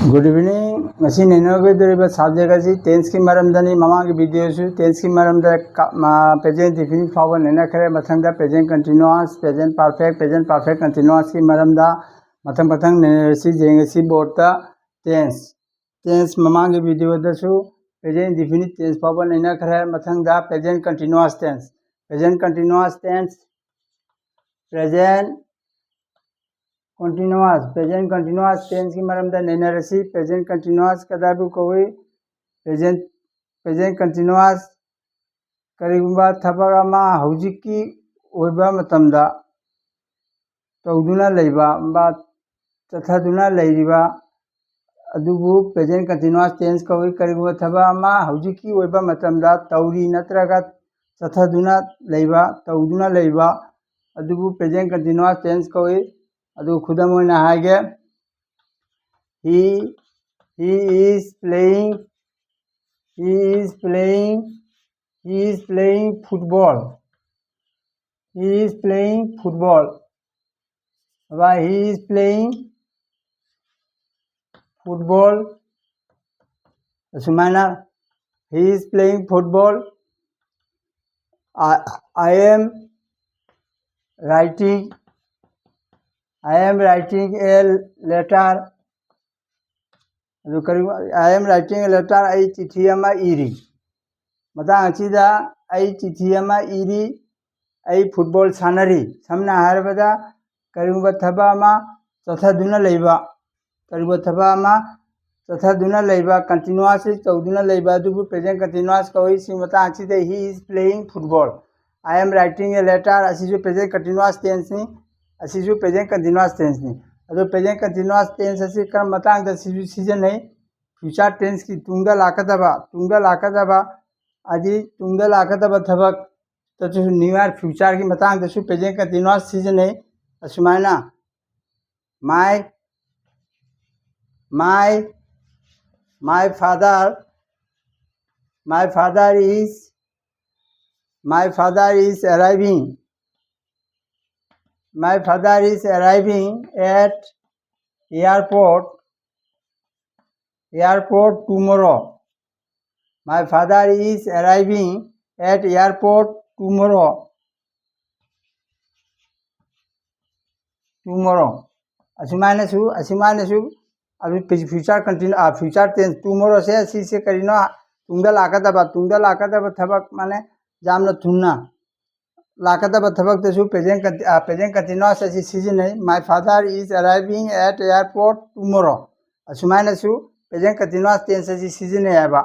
Good evening मसी नैनोगदुरीब subject असी tense की मरमदनी ममांगी वीडियोसु tense की मरमद प्रेजेंट डिफिनिट फाव नैनखरे मथंग present continuous present perfect continuous की मरमद मथंग मथंग नैनरसी जेंगसी बोर्ड टेंस टेंस ममांगी वीडियोदसु प्रेजेंट डिफिनिट टेंस फाव नैनखरे मथंग present continuous tense present continuous tense की मरमद नैनरसी प्रेजेंट कंटिन्यूअस कदाबु कोई प्रेजेंट कंटिन्यूअस करिगुंबा थबक अमा हौजिकी ओइबा मतमदा तौदुना लैबा बा चथादुना लैरिबा अदुबु प्रेजेंट कंटिन्यूअस टेंस कोई करिगुंबा थबक अमा हौजिकी ओइबा मतमदा तौरी नत्रगा चथादुना लैबा तौदुना लैबा अदुबु प्रेजेंट कंटिन्यूअस टेंस कोई अदु खुदम होना हागे he is playing football he is playing football Sumana he is playing football I am writing a letter I am writing a letter I चिठी अमा इरी मतंग असिदा आई चिठी अमा इरी आई फुटबॉल सानरी समना हारबदा करिगुंबा थबा अमा चथादुना लैबा करिगुंबा थबा अमा चथादुना लैबा कंटिन्यूअस तौदुना लैबा दुबु प्रेजेंट कंटिन्यूअस कवई सि मतंग असिदा he is playing football I am writing a letter असिजु प्रेजेंट कंटिन्यूअस टेंस नि असिजु प्रेजेंट कंटिन्यूअस टेंस नि अदो प्रेजेंट कंटिन्यूअस टेंस असी करम मतंग द सीजन है फ्यूचर टेंस की तुंगदा लाकदबा अदि तुंगदा लाकदबा थबक तो न्यू ईयर फ्यूचर की मतंग दसु प्रेजेंट कंटिन्यूअस सीजन है असुमाना my father is arriving at airport tomorrow my father is arriving at airport tomorrow असुमाने सु अभी फ्यूचर टेंस टुमोरो से असी से करिनो तुंगदा लाकदबा थबक माने जामना थुन्ना लाकदबा थबक तसु प्रेजेंट कंटिन्यूअस असी सीजन है my father is arriving at airport tomorrow असुमाने सु प्रेजेंट कंटिन्यूअस टेंस असी सीजन है बा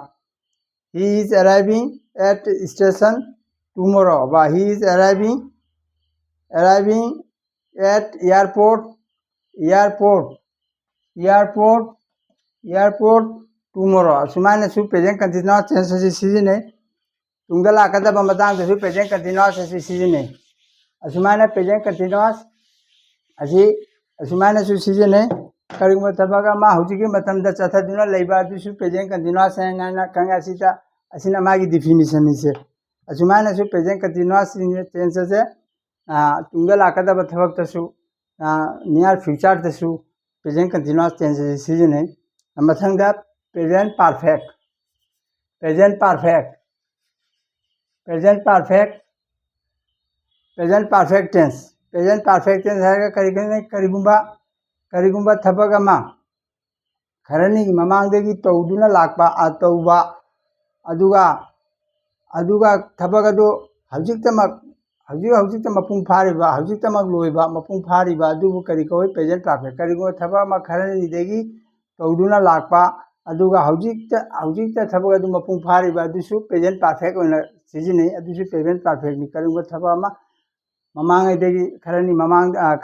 he is arriving at station tomorrow बा he is arriving at airport tomorrow असुमाने सु प्रेजेंट कंटिन्यूअस टेंस असी सीजन है तुंगदा लाकदबा मतंग दसु प्रेजेंट कंटिन्यूअस असी सीजन है असुमाने प्रेजेंट कंटिन्यूअस असी असुमाने सु सीजन है करिगुंबा थबक अमा हौजिकी मतमदा चथादुना लैबा दुसु प्रेजेंट कंटिन्यूअस है ना खंगा सिता असिना मागी डेफिनेशन से असुमाने सु प्रेजेंट कंटिन्यूअस टेंस से तुंगदा लाकदबा थबक तसु नियर फ्यूचर तसु प्रेजेंट कंटिन्यूअस टेंस सीजन है मथंगदा प्रेजेंट परफेक्ट टेंस है करिगुंबा थबक अमा खरनी ममांगदगी तौदुना लाकबा तौबा अदुगा थबक अदु हौजिक मपुंग फारिबा हौजिकतमक लोइबा मपुंग फारिबा अदुबु करि कोई प्रेजेंट परफेक्ट करिगुंबा थबक अमा खरनी देगी तौदुना लाकबा अदुगा हौजिक थबक अदु मपुंग फारिबा अदुसु प्रेजेंट परफेक्ट ओइना सीजन है अदुसु प्रेजेंट परफेक्ट नि करिगुंबा थबक अमा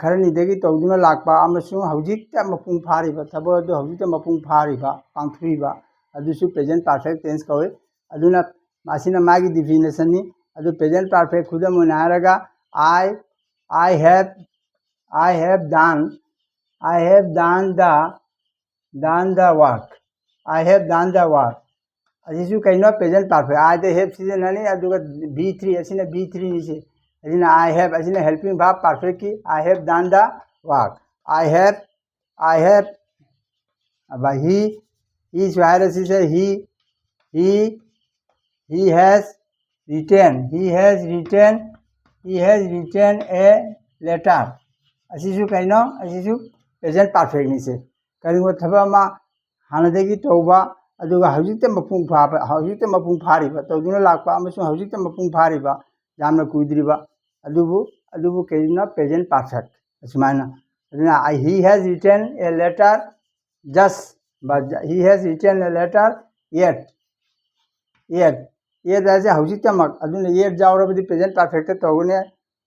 खरनी देगी तौदुना लाकबा अमसु हौजिक मपुंग फारिबा थबक अदु हौजिक मपुंग फारिबा पांथुइबा अदुसु प्रेजेंट परफेक्ट टेंस कवे अदुना मासिना मागी डेफिनेशन नि अदु प्रेजेंट परफेक्ट खुदम होना हारगा I have done the work असिसु कइनो present perfect I the have सीजन हनी अदुगा B3 असिना B3 निसे असिना I have असिना हेल्पिंग वर्ब परफेक्ट की I have done the work I have अब ही हायर से he has written a letter असीसु कहीं असीसु प्रेजेंट परफेक्ट निसे करीब थबा हानदगी तौबा अदुगा हौजिते मपुंग फाबा हौजिते मपुंग फारिबा तौदुना लाक्पा अमसु हौजिते मपुंग फारिबा यामना कुइद्रिबा अदुबु केना प्रेजेंट परफेक्ट असमाना अदुना he has written a letter just but he has written a letter yet ऐसे हौजिते मक अदुना yet जावरबदि प्रेजेंट परफेक्ट तौगने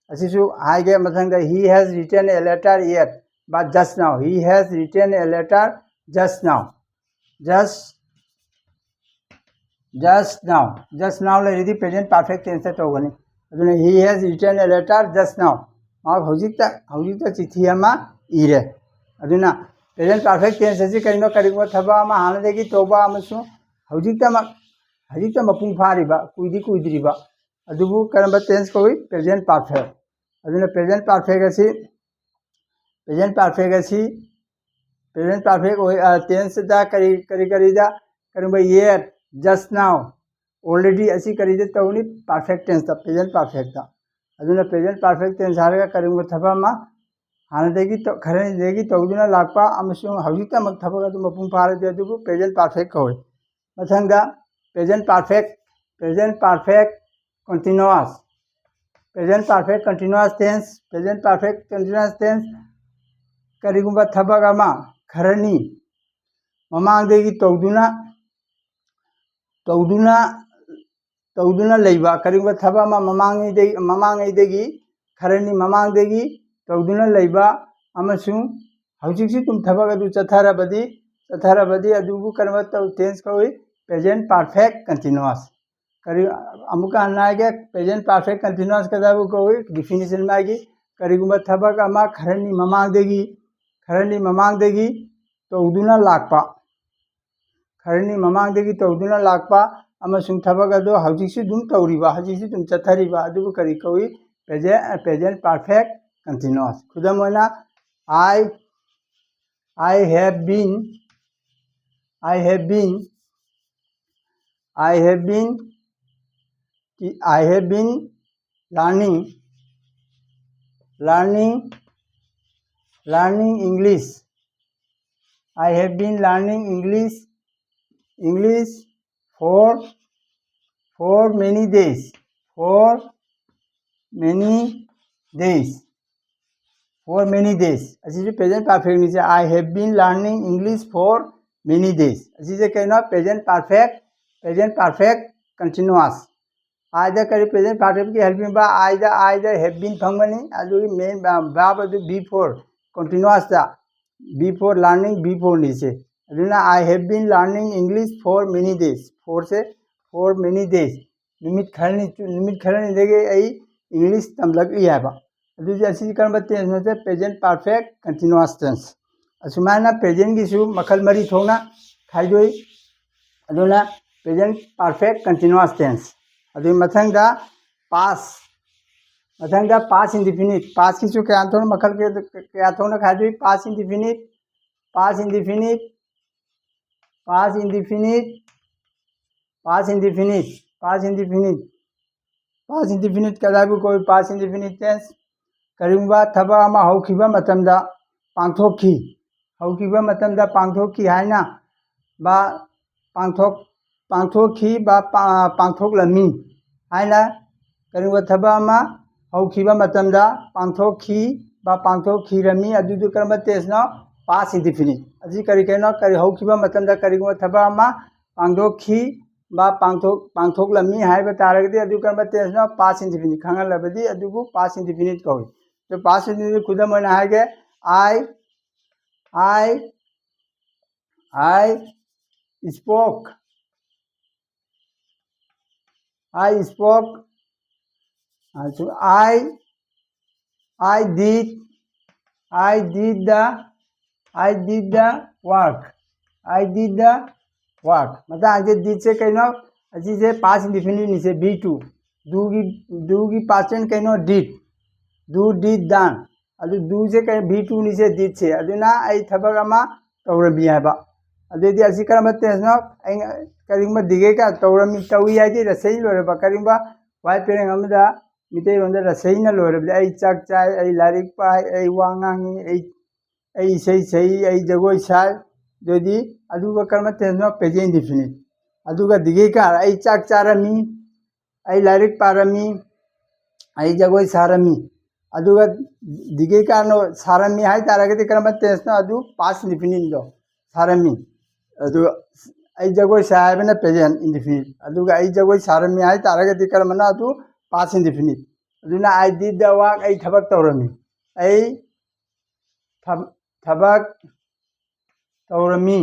असीसु हाइगे मथंगा he has written a letter yet but just now he has written a letter just now just now ले प्रेजेंट परफेक्ट टेंस तौगनी अदुना he has written a letter just now मा हौजिता चिठी अमा इरे अदुना प्रेजेंट परफेक्ट टेंस असी करिनो करिगो थबा अमा हानदेगी तौबा अमसु हौजिता मपुंग फारिबा कुइद्रिबा अदुबु करंबा टेंस कोई प्रेजेंट परफेक्ट अदुना प्रेजेंट परफेक्ट टेंस दा करीदा करंबा येट जस्ट नाउ ऑलरेडी असी करीदे तौनी परफेक्ट टेंस दा प्रेजेंट परफेक्ट दा अदुना प्रेजेंट परफेक्ट टेंस हारगा करिंगो थबा हानदेगी तो खरनेगी तौदुना लाक्पा अमसुंग हौजिता मक थबा अदु मपुंग फारदे अदुबु प्रेजेंट परफेक्ट कोय मथंगा प्रेजेंट परफेक्ट कंटीन्यूअस टेंस करिगुंबा थबा अमा खरनी ममांगदेगी तौदुना लेबा करिगुंबा थबा अमा ममांगदेगी खरनी ममांगदेगी तौदुना लेबा अमसुंग हौजिकसि तुम थबा अदु चथारबदी अदुबु करबा टेंस कोई प्रेजेंट परफेक्ट कंटीन्यूअस करी अमुका अन्नागे प्रेजेंट परफेक्ट कंटीन्यूअस कदाबु कोई डिफिनेशन मागी करिगुंबा थबक अमा खरनी ममांगदेगी तौदुना लाक्पा अमसुंग थबक अदु हौजिकसि दुम तौरिबा हौजिकसि दुम चथारिबा अदुबु करी कोई प्रेजेंट परफेक्ट कंटीन्यूअस खुदम होना I have been learning English. I have been learning English for many days. असी प्रेजेंट परफेक्ट नीचे I have been learning English for many days असी कहना प्रेजेंट परफेक्ट कंटीन्यूअस आइदा करी प्रेजेंट परफेक्ट की helping बा आइदा have been फंगनी अदुगी main verb अदु before continuous दा before learning before नीचे अदुना I have been learning English for many days for many days निमित खरनी देगे आई English तमलकली है बा अदुजी असी करबा टेंस में प्रेजेंट परफेक्ट कंटीन्यूअस टेंस असुमाना प्रेजेंट गिसु मखल मरी थोना खाइदोई अदुना प्रेजेंट परफेक्ट कंटीन्यूअस टेंस अदु मथंगा पास इंडेफिनिट पास किसु के आंथोन मखल के आंथोन खाइदोई पास इंडेफिनिट कदाबु कोई पास इंडेफिनिट टेंस करिंबा थबा अमा हौखिबा मतमदा पांथोखी हाइना बा पांथोखी बा पांथोकलमी हाइना करिंबा थबा अमा हौखिबा मतमदा पांथोखी बा पांथोखीरमी अदुदु करबा टेंसनो पास इंडेफिनिट अजी करी हौखिबा मतमदा करिंबा थबा अमा पांथोखी बा पांथोकलमी हाइबा तारगदि अदु करबा टेंसनो पास इंडेफिनिट खंगलबदि अदुबु पास इंडेफिनिट कोई तो पास इंडेफिनिट खुदम होना है के I spoke I did the work मतलब आज did से कहनो अजी से पास इंडेफिनिट नीचे B2 दू की पाचन कहनो did done अदु दू से कह B2 नीचे did से अदुना आई थबक अमा तौरबी है बा ꯑꯗꯨꯗꯤ ꯑꯁꯤ ꯀꯔꯝꯕ ꯇꯦꯟꯁꯅꯣ ꯑꯩꯅ ꯀꯔꯤꯒꯨꯝꯕ ꯗꯤꯒꯩ ꯀꯥ ꯇꯧꯔꯝꯃꯤ ꯇꯧꯏ ꯍꯥꯏꯗꯤ ꯔꯁꯩ ꯂꯣꯏꯔꯕ ꯀꯔꯤꯒꯨꯝꯕ ꯋꯥꯍꯩ ꯄꯔꯦꯡ ꯑꯃꯗ ꯃꯤꯇꯩꯂꯣꯟꯗ ꯔꯁꯩꯅ ꯂꯣꯏꯔꯕꯗꯤ ꯑꯩ ꯆꯥꯛ ꯆꯥꯏ ꯑꯩ ꯂꯥꯏꯔꯤꯛ ꯄꯥꯏ ꯑꯩ ꯋꯥ ꯉꯥꯡꯉꯤ ꯑꯩ ꯏꯁꯩ ꯁꯛꯏ ꯑꯩ ꯖꯒꯣꯏ ꯁꯥꯏ ꯑꯗꯨꯗꯤ ꯑꯗꯨꯒ ꯀꯔꯝꯕ ꯇꯦꯟꯁꯅꯣ ꯄ꯭ꯔꯦꯖꯦꯟ ꯏꯟꯗꯤꯐꯤꯅꯤꯠ ꯑꯗꯨꯒ ꯗꯤꯒꯩ ꯀꯥ ꯑꯩ ꯆꯥꯛ ꯆꯥꯔꯝꯃꯤ ꯑꯩ ꯂꯥꯏꯔꯤꯛ ꯄꯥꯔꯝꯃꯤ ꯑꯩ ꯖꯒꯣꯏ ꯁꯥꯔꯝꯃꯤ ꯑꯗꯨꯒ ꯗꯤꯒꯩ ꯀꯥꯔꯅ ꯁꯥꯔꯝꯃꯤ ꯍꯥꯏꯇꯥꯔꯒꯗꯤ ꯀꯔꯝꯕ ꯇꯦꯟꯁꯅꯣ ꯑꯗꯨ ꯄꯥꯁ ꯏꯟꯗꯤꯐꯤꯅꯤꯠꯗꯣ ꯁꯥꯔꯝꯃꯤ ꯑꯗꯨꯒ ꯑꯩ ꯖꯒꯣꯏ ꯁꯥꯏ ꯍꯥꯏꯕꯅ ꯄ꯭ꯔꯦꯖꯦꯟ ꯏꯟꯗꯤꯐꯤꯅꯤꯠ ꯑꯗꯨꯒ ꯑꯩ ꯖꯒꯣꯏ ꯁꯥꯔꯝꯃꯤ ꯍꯥꯏꯇꯥꯔꯒꯗꯤ ꯀꯔꯝꯕꯅꯣ ꯑꯗꯨ ꯄꯥꯁ ꯏꯟꯗꯤꯐꯤꯅꯤꯠ ꯑꯗꯨꯅ ꯑꯥꯏ ꯗꯤꯗ ꯗ ꯋꯥꯛ ꯑꯩ ꯊꯕꯛ ꯇꯧꯔꯝꯃꯤ ꯑꯩ ꯊꯕꯛ ꯇꯧꯔꯝꯃꯤ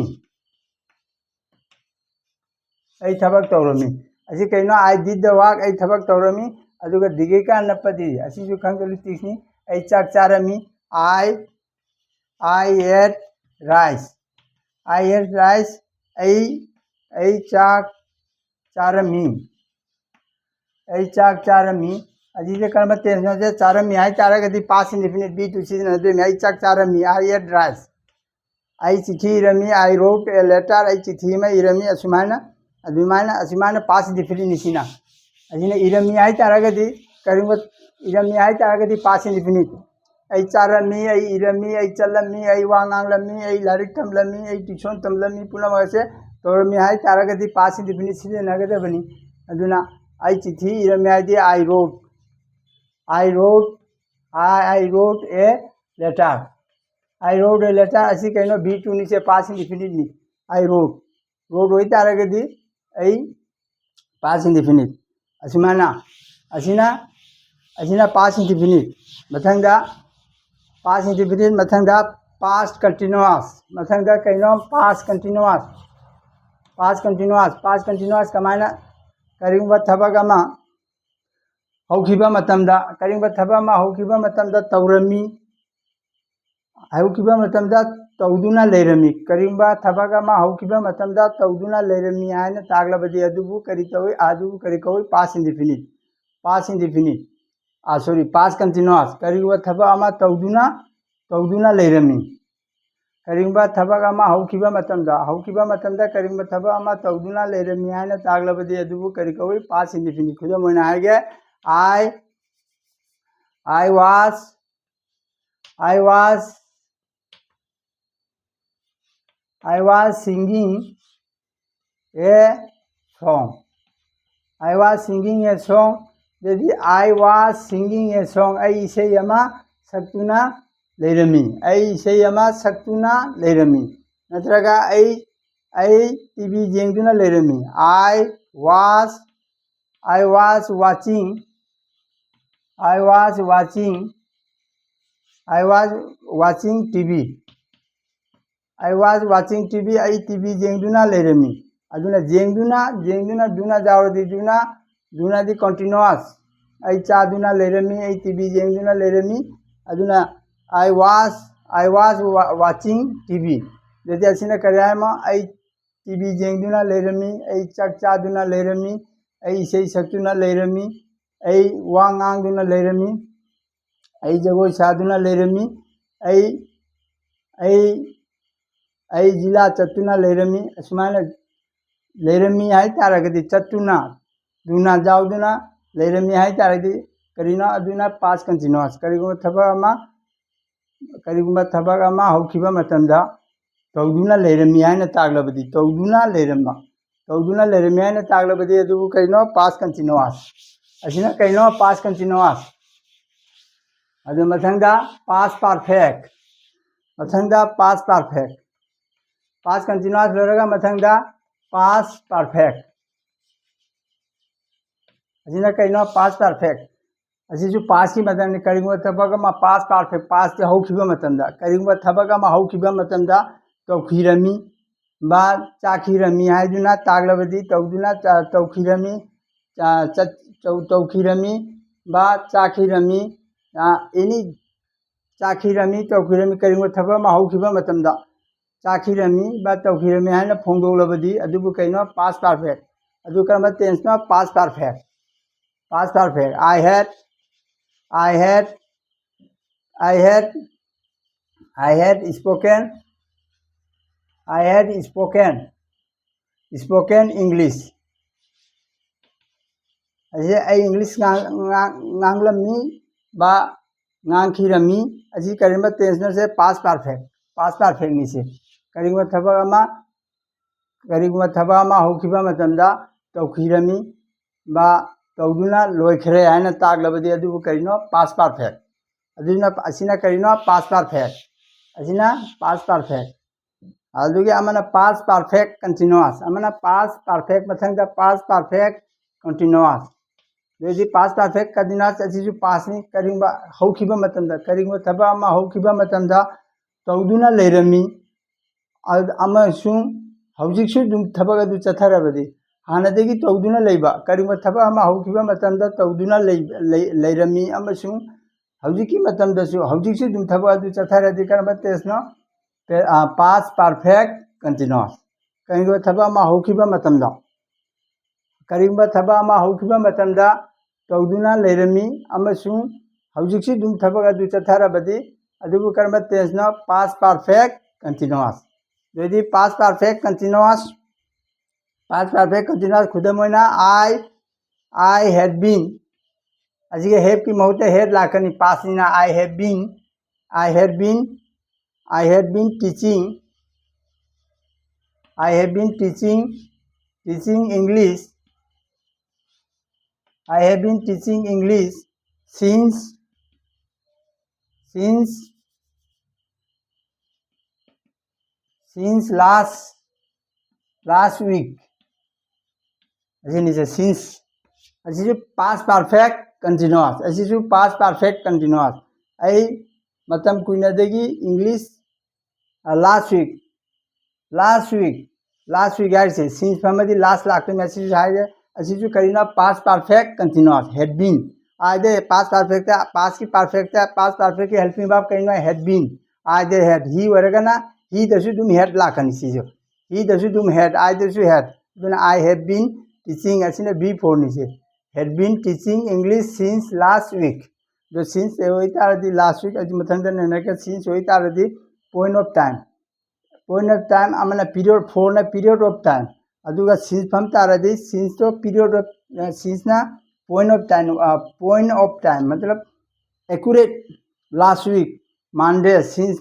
ꯑꯩ ꯊꯕꯛ ꯇꯧꯔꯝꯃꯤ ꯑꯁꯤ ꯀꯩꯅꯣ ꯑꯥꯏ ꯗꯤꯗ ꯗ ꯋꯥꯛ ꯑꯩ ꯊꯕꯛ ꯇꯧꯔꯝꯃꯤ ꯑꯗꯨꯒ ꯗꯤꯒꯩ ꯀꯥ ꯅꯞꯄꯗꯤ ꯑꯁꯤꯁꯨ ꯈꯪꯗꯣꯛꯂꯤꯇꯤꯛꯁꯅꯤ ꯑꯩ ꯆꯥꯛ ꯆꯥꯔꯝꯃꯤ I ate rice I ate rice ꯑꯩ ꯆꯥꯛ ꯆꯥꯔꯝꯃꯤ ꯑꯩ ꯆꯥꯛ ꯆꯥꯔꯝꯃꯤ ꯑꯁꯤꯁꯦ ꯀꯔꯝꯕ ꯇꯦꯟꯁꯅꯣ ꯆꯥꯔꯝꯃꯤ ꯍꯥꯏꯇꯥꯔꯒꯗꯤ ꯄꯥꯁ ꯏꯟꯗꯤꯐꯤꯅꯤꯠ ꯕꯤ ꯇꯨ ꯁꯤꯖꯤꯟꯅꯗꯣꯏꯅꯤ ꯑꯩ ꯆꯥꯛ ꯆꯥꯔꯝꯃꯤ ꯑꯥꯏ ꯑꯦꯠ ꯔꯥꯏꯁ ꯑꯩ ꯆꯤꯊꯤ ꯏꯔꯝꯃꯤ ꯑꯥꯏ ꯔꯣꯠ ꯑꯦ ꯂꯦꯇꯔ ꯑꯩ ꯆꯤꯊꯤ ꯑꯃꯏꯔꯝꯃꯤ ꯑꯁꯨꯃꯥꯏꯅ ꯄꯥꯁ ꯏꯟꯗꯤꯐꯤꯅꯤꯠꯅꯤ ꯑꯁꯤꯅ ꯏꯔꯝꯃꯤ ꯍꯥꯏꯇꯥꯔꯒꯗꯤ ꯀꯔꯤꯒꯨꯝꯕ ꯏꯔꯝꯃꯤ ꯍꯥꯏꯇꯥꯔꯒꯗꯤ ꯄꯥꯁ ꯏꯟꯗꯤꯐꯤꯅꯤꯠ ꯑꯩ ꯆꯥꯔꯝꯃꯤ ꯑꯩ ꯏꯔꯝꯃꯤ ꯑꯩ ꯆꯠꯂꯝꯃꯤ ꯑꯩ ꯋꯥ ꯉꯥꯡꯂꯝꯃꯤ ꯑꯩ ꯂꯥꯏꯔꯤꯛ ꯇꯝꯂꯝꯃꯤ ꯑꯩ ꯇ꯭ꯌꯨꯁꯟ ꯇꯝꯂꯝꯃꯤ ꯄꯨꯝꯅꯃꯛ ꯑꯁꯦ ꯇꯧꯔꯝꯃꯤ ꯍꯥꯏꯇꯥꯔꯒꯗꯤ ꯄꯥꯁ ꯏꯟꯗꯤꯐꯤꯅꯤꯠ ꯁꯤꯖꯤꯟꯅꯒꯗꯕꯅꯤ ꯑꯗꯨꯅ ꯑꯩ ꯆꯤꯊꯤ ꯏꯔꯝꯃꯤ ꯍꯥꯏꯗꯤ I wrote a letter I wrote a letter ꯑꯁꯤ ꯀꯩꯅꯣ ꯕꯤ ꯇꯨꯅꯤꯁꯦ ꯄꯥꯁ ꯏꯟꯗꯤꯐꯤꯅꯤꯠꯅꯤ ꯑꯥꯏ ꯔꯣꯠ ꯑꯣꯏꯇꯥꯔꯒꯗꯤ ꯑꯩ ꯄꯥꯁ ꯏꯟꯗꯤꯐꯤꯅꯤꯠ ꯑꯁꯤꯅ ꯄꯥꯁ ꯏꯟꯗꯤꯐꯤꯅꯤꯠ ꯃꯊꯪꯗ पास्ट इंडिफिनिट मथंगदा पास्ट मथंगदा कइनो पास्ट कंटिन्यूअस कमायना करिंगबा थबक अमा हौखिबा मतमदा करिंगबा थबक अमा हौखिबा मतमदा तौरमी हौखिबा मतमदा तौदुना लेरमी करिंगबा थबक अमा हौखिबा मतमदा तौदुना लेरमी हायना तागलबदि अदुबु करि तौई आदुबु करि कौई past indefinite sorry past continuous करिंगबा थबक अमा तौदुना लेरमी करिंगबा थबक अमा हौखिबा मतमदा करिंगबा थबक अमा तौदुना लेरमी हायना तागलबदि अदुबु करि कौई पास्ट इंडिफिनिट खुदम ओइना हायगे I was singing a song. I was singing a song. यदि I was singing a song आई इसे यमा सक्तुना लेरमी नत्रगा आई टीवी जेंगदुना लेरमी I was watching TV. I was watching TV. आई TV जेंगदुना लेरमी अदुना जेंगदुना दुना जावदी दुना दी कंटिन्यूअस आई चादुना लेरमी आई TV जेंगदुना लेरमी अदुना I was watching TV. यदि असिना करयामा आई TV जेंगदुना लेरमी आई चक चादुना लेरमी आई इसे सक्तुना लेरमी आई वा ngang लेरमी आई जगोई सादुना लेरमी आई जिला चतुना लेरमी असुमाना लेरमी हाय तारगदि चतुना दुना जावदुना लेरमी हाय तारगदि करिना अदुना पास कंटिन्यूअस करिगुमा थबक अमा हौखिबा मतमदा तौदुना लेरमी हायना तागलबदि तौदुना लेरमी हायना तागलबदि अदुबु करिनो पास कंटिन्यूअस असिना करिनो पास कंटिन्यूअस अदु मथंगदा पास परफेक्ट पास कंटिन्यूअस लोरगा मथंगदा पास परफेक्ट असिना करिनो पास परफेक्ट असिसु पास की मतंग करिगुमा थबक अमा पास परफेक्ट पास के हौखिबा मतंदा करिगुमा थबक अमा हौखिबा मतंदा तौखिरमी बा चाखिरमी हायदुना तागलबदि तौदुना तौखिरमी तौखिरमी बा चाखिरमी एनी चाखिरमी तौखिरमी करिगुमा थबक अमा हौखिबा मतंदा चाखिरमी बा तौखिरमी हायना फोंदोलबदि अदुबु कइनो पास परफेक्ट अदु करम टेंसना past perfect I had I had spoken English. अजे आई English nganglami ba ngangkhirami aji karimba tense se past perfect ni se karimba thaba ama hokhiba matamda taukhirami ba tauduna loikhre haina taglabadi adu karino past perfect aduna asina karino past perfect asina past perfect adugi amana past perfect continuous amana past perfect mathangda past perfect continuous यदि past perfect continuous असिजु पास नि करिंबा हौखिबा मतंदा करिंबा थबा अमा हौखिबा मतंदा तौदुना Laramie अमसुं हौजिकसु दुम थबा गदु चथरबदि हानदेगी तौदुना लेबा करिंबा थबा अमा हौखिबा मतंदा तौदुना Laramie अमसुं हौजिकी मतंदसु हौजिकसु दुम थबा गदु चथरदि करबा तेसनो past perfect continuous करिंबा थबा अमा हौखिबा मतंदा करिंबा थबा अमा हौखिबा मतंदा तौदुना लेरमी अमसुं हौजिकसि दुम थबक अदु चथरबदि अदुबु कर्म टेंसनो पास्ट परफेक्ट कंटिन्यूअस यदि पास्ट परफेक्ट कंटिन्यूअस खुदमोइना आई हैड बीन अजिगे हैव की महूते हैड लाकनी पास्ट निना I had been teaching English I have been teaching English since last week. Since past perfect continuous. Past perfect continuous. I matam kuinadegi English last week. I say since family last lakte message hai. असिजु करीना past perfect continuous had been आदे past perfect है past की perfect है past perfect की helping verb करीना had been आदे had ही वरगना ही दसु दुम हैड लाकनी सिजो ही दसु दुम हैड आई दसु हैड दुना आई हैव बीन टीचिंग असिने बी फोर निसे had been teaching English since last week जो सिंस होई तारदी लास्ट वीक अजि मथंद ने के सिंस होई तारदी पॉइंट ऑफ टाइम अमना पीरियड फोर ना पीरियड ऑफ टाइम अदुगा सिंस फम तारदी सिंस तो पीरियड ऑफ सिंस ना पॉइंट ऑफ टाइम मतलब accurate last week Monday since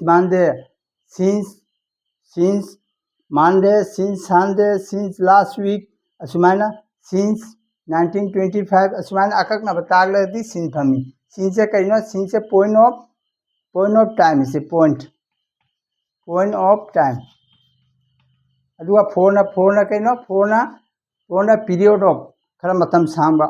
Sunday since last week असुमाना सिंस 1925 असुमाना अककना बतागलदी सिंस फमी सिंस से कइनो सिंस से पॉइंट ऑफ टाइम से पॉइंट ऑफ टाइम अदुगा फोर ना पीरियड ऑफ खरा मतम सांबा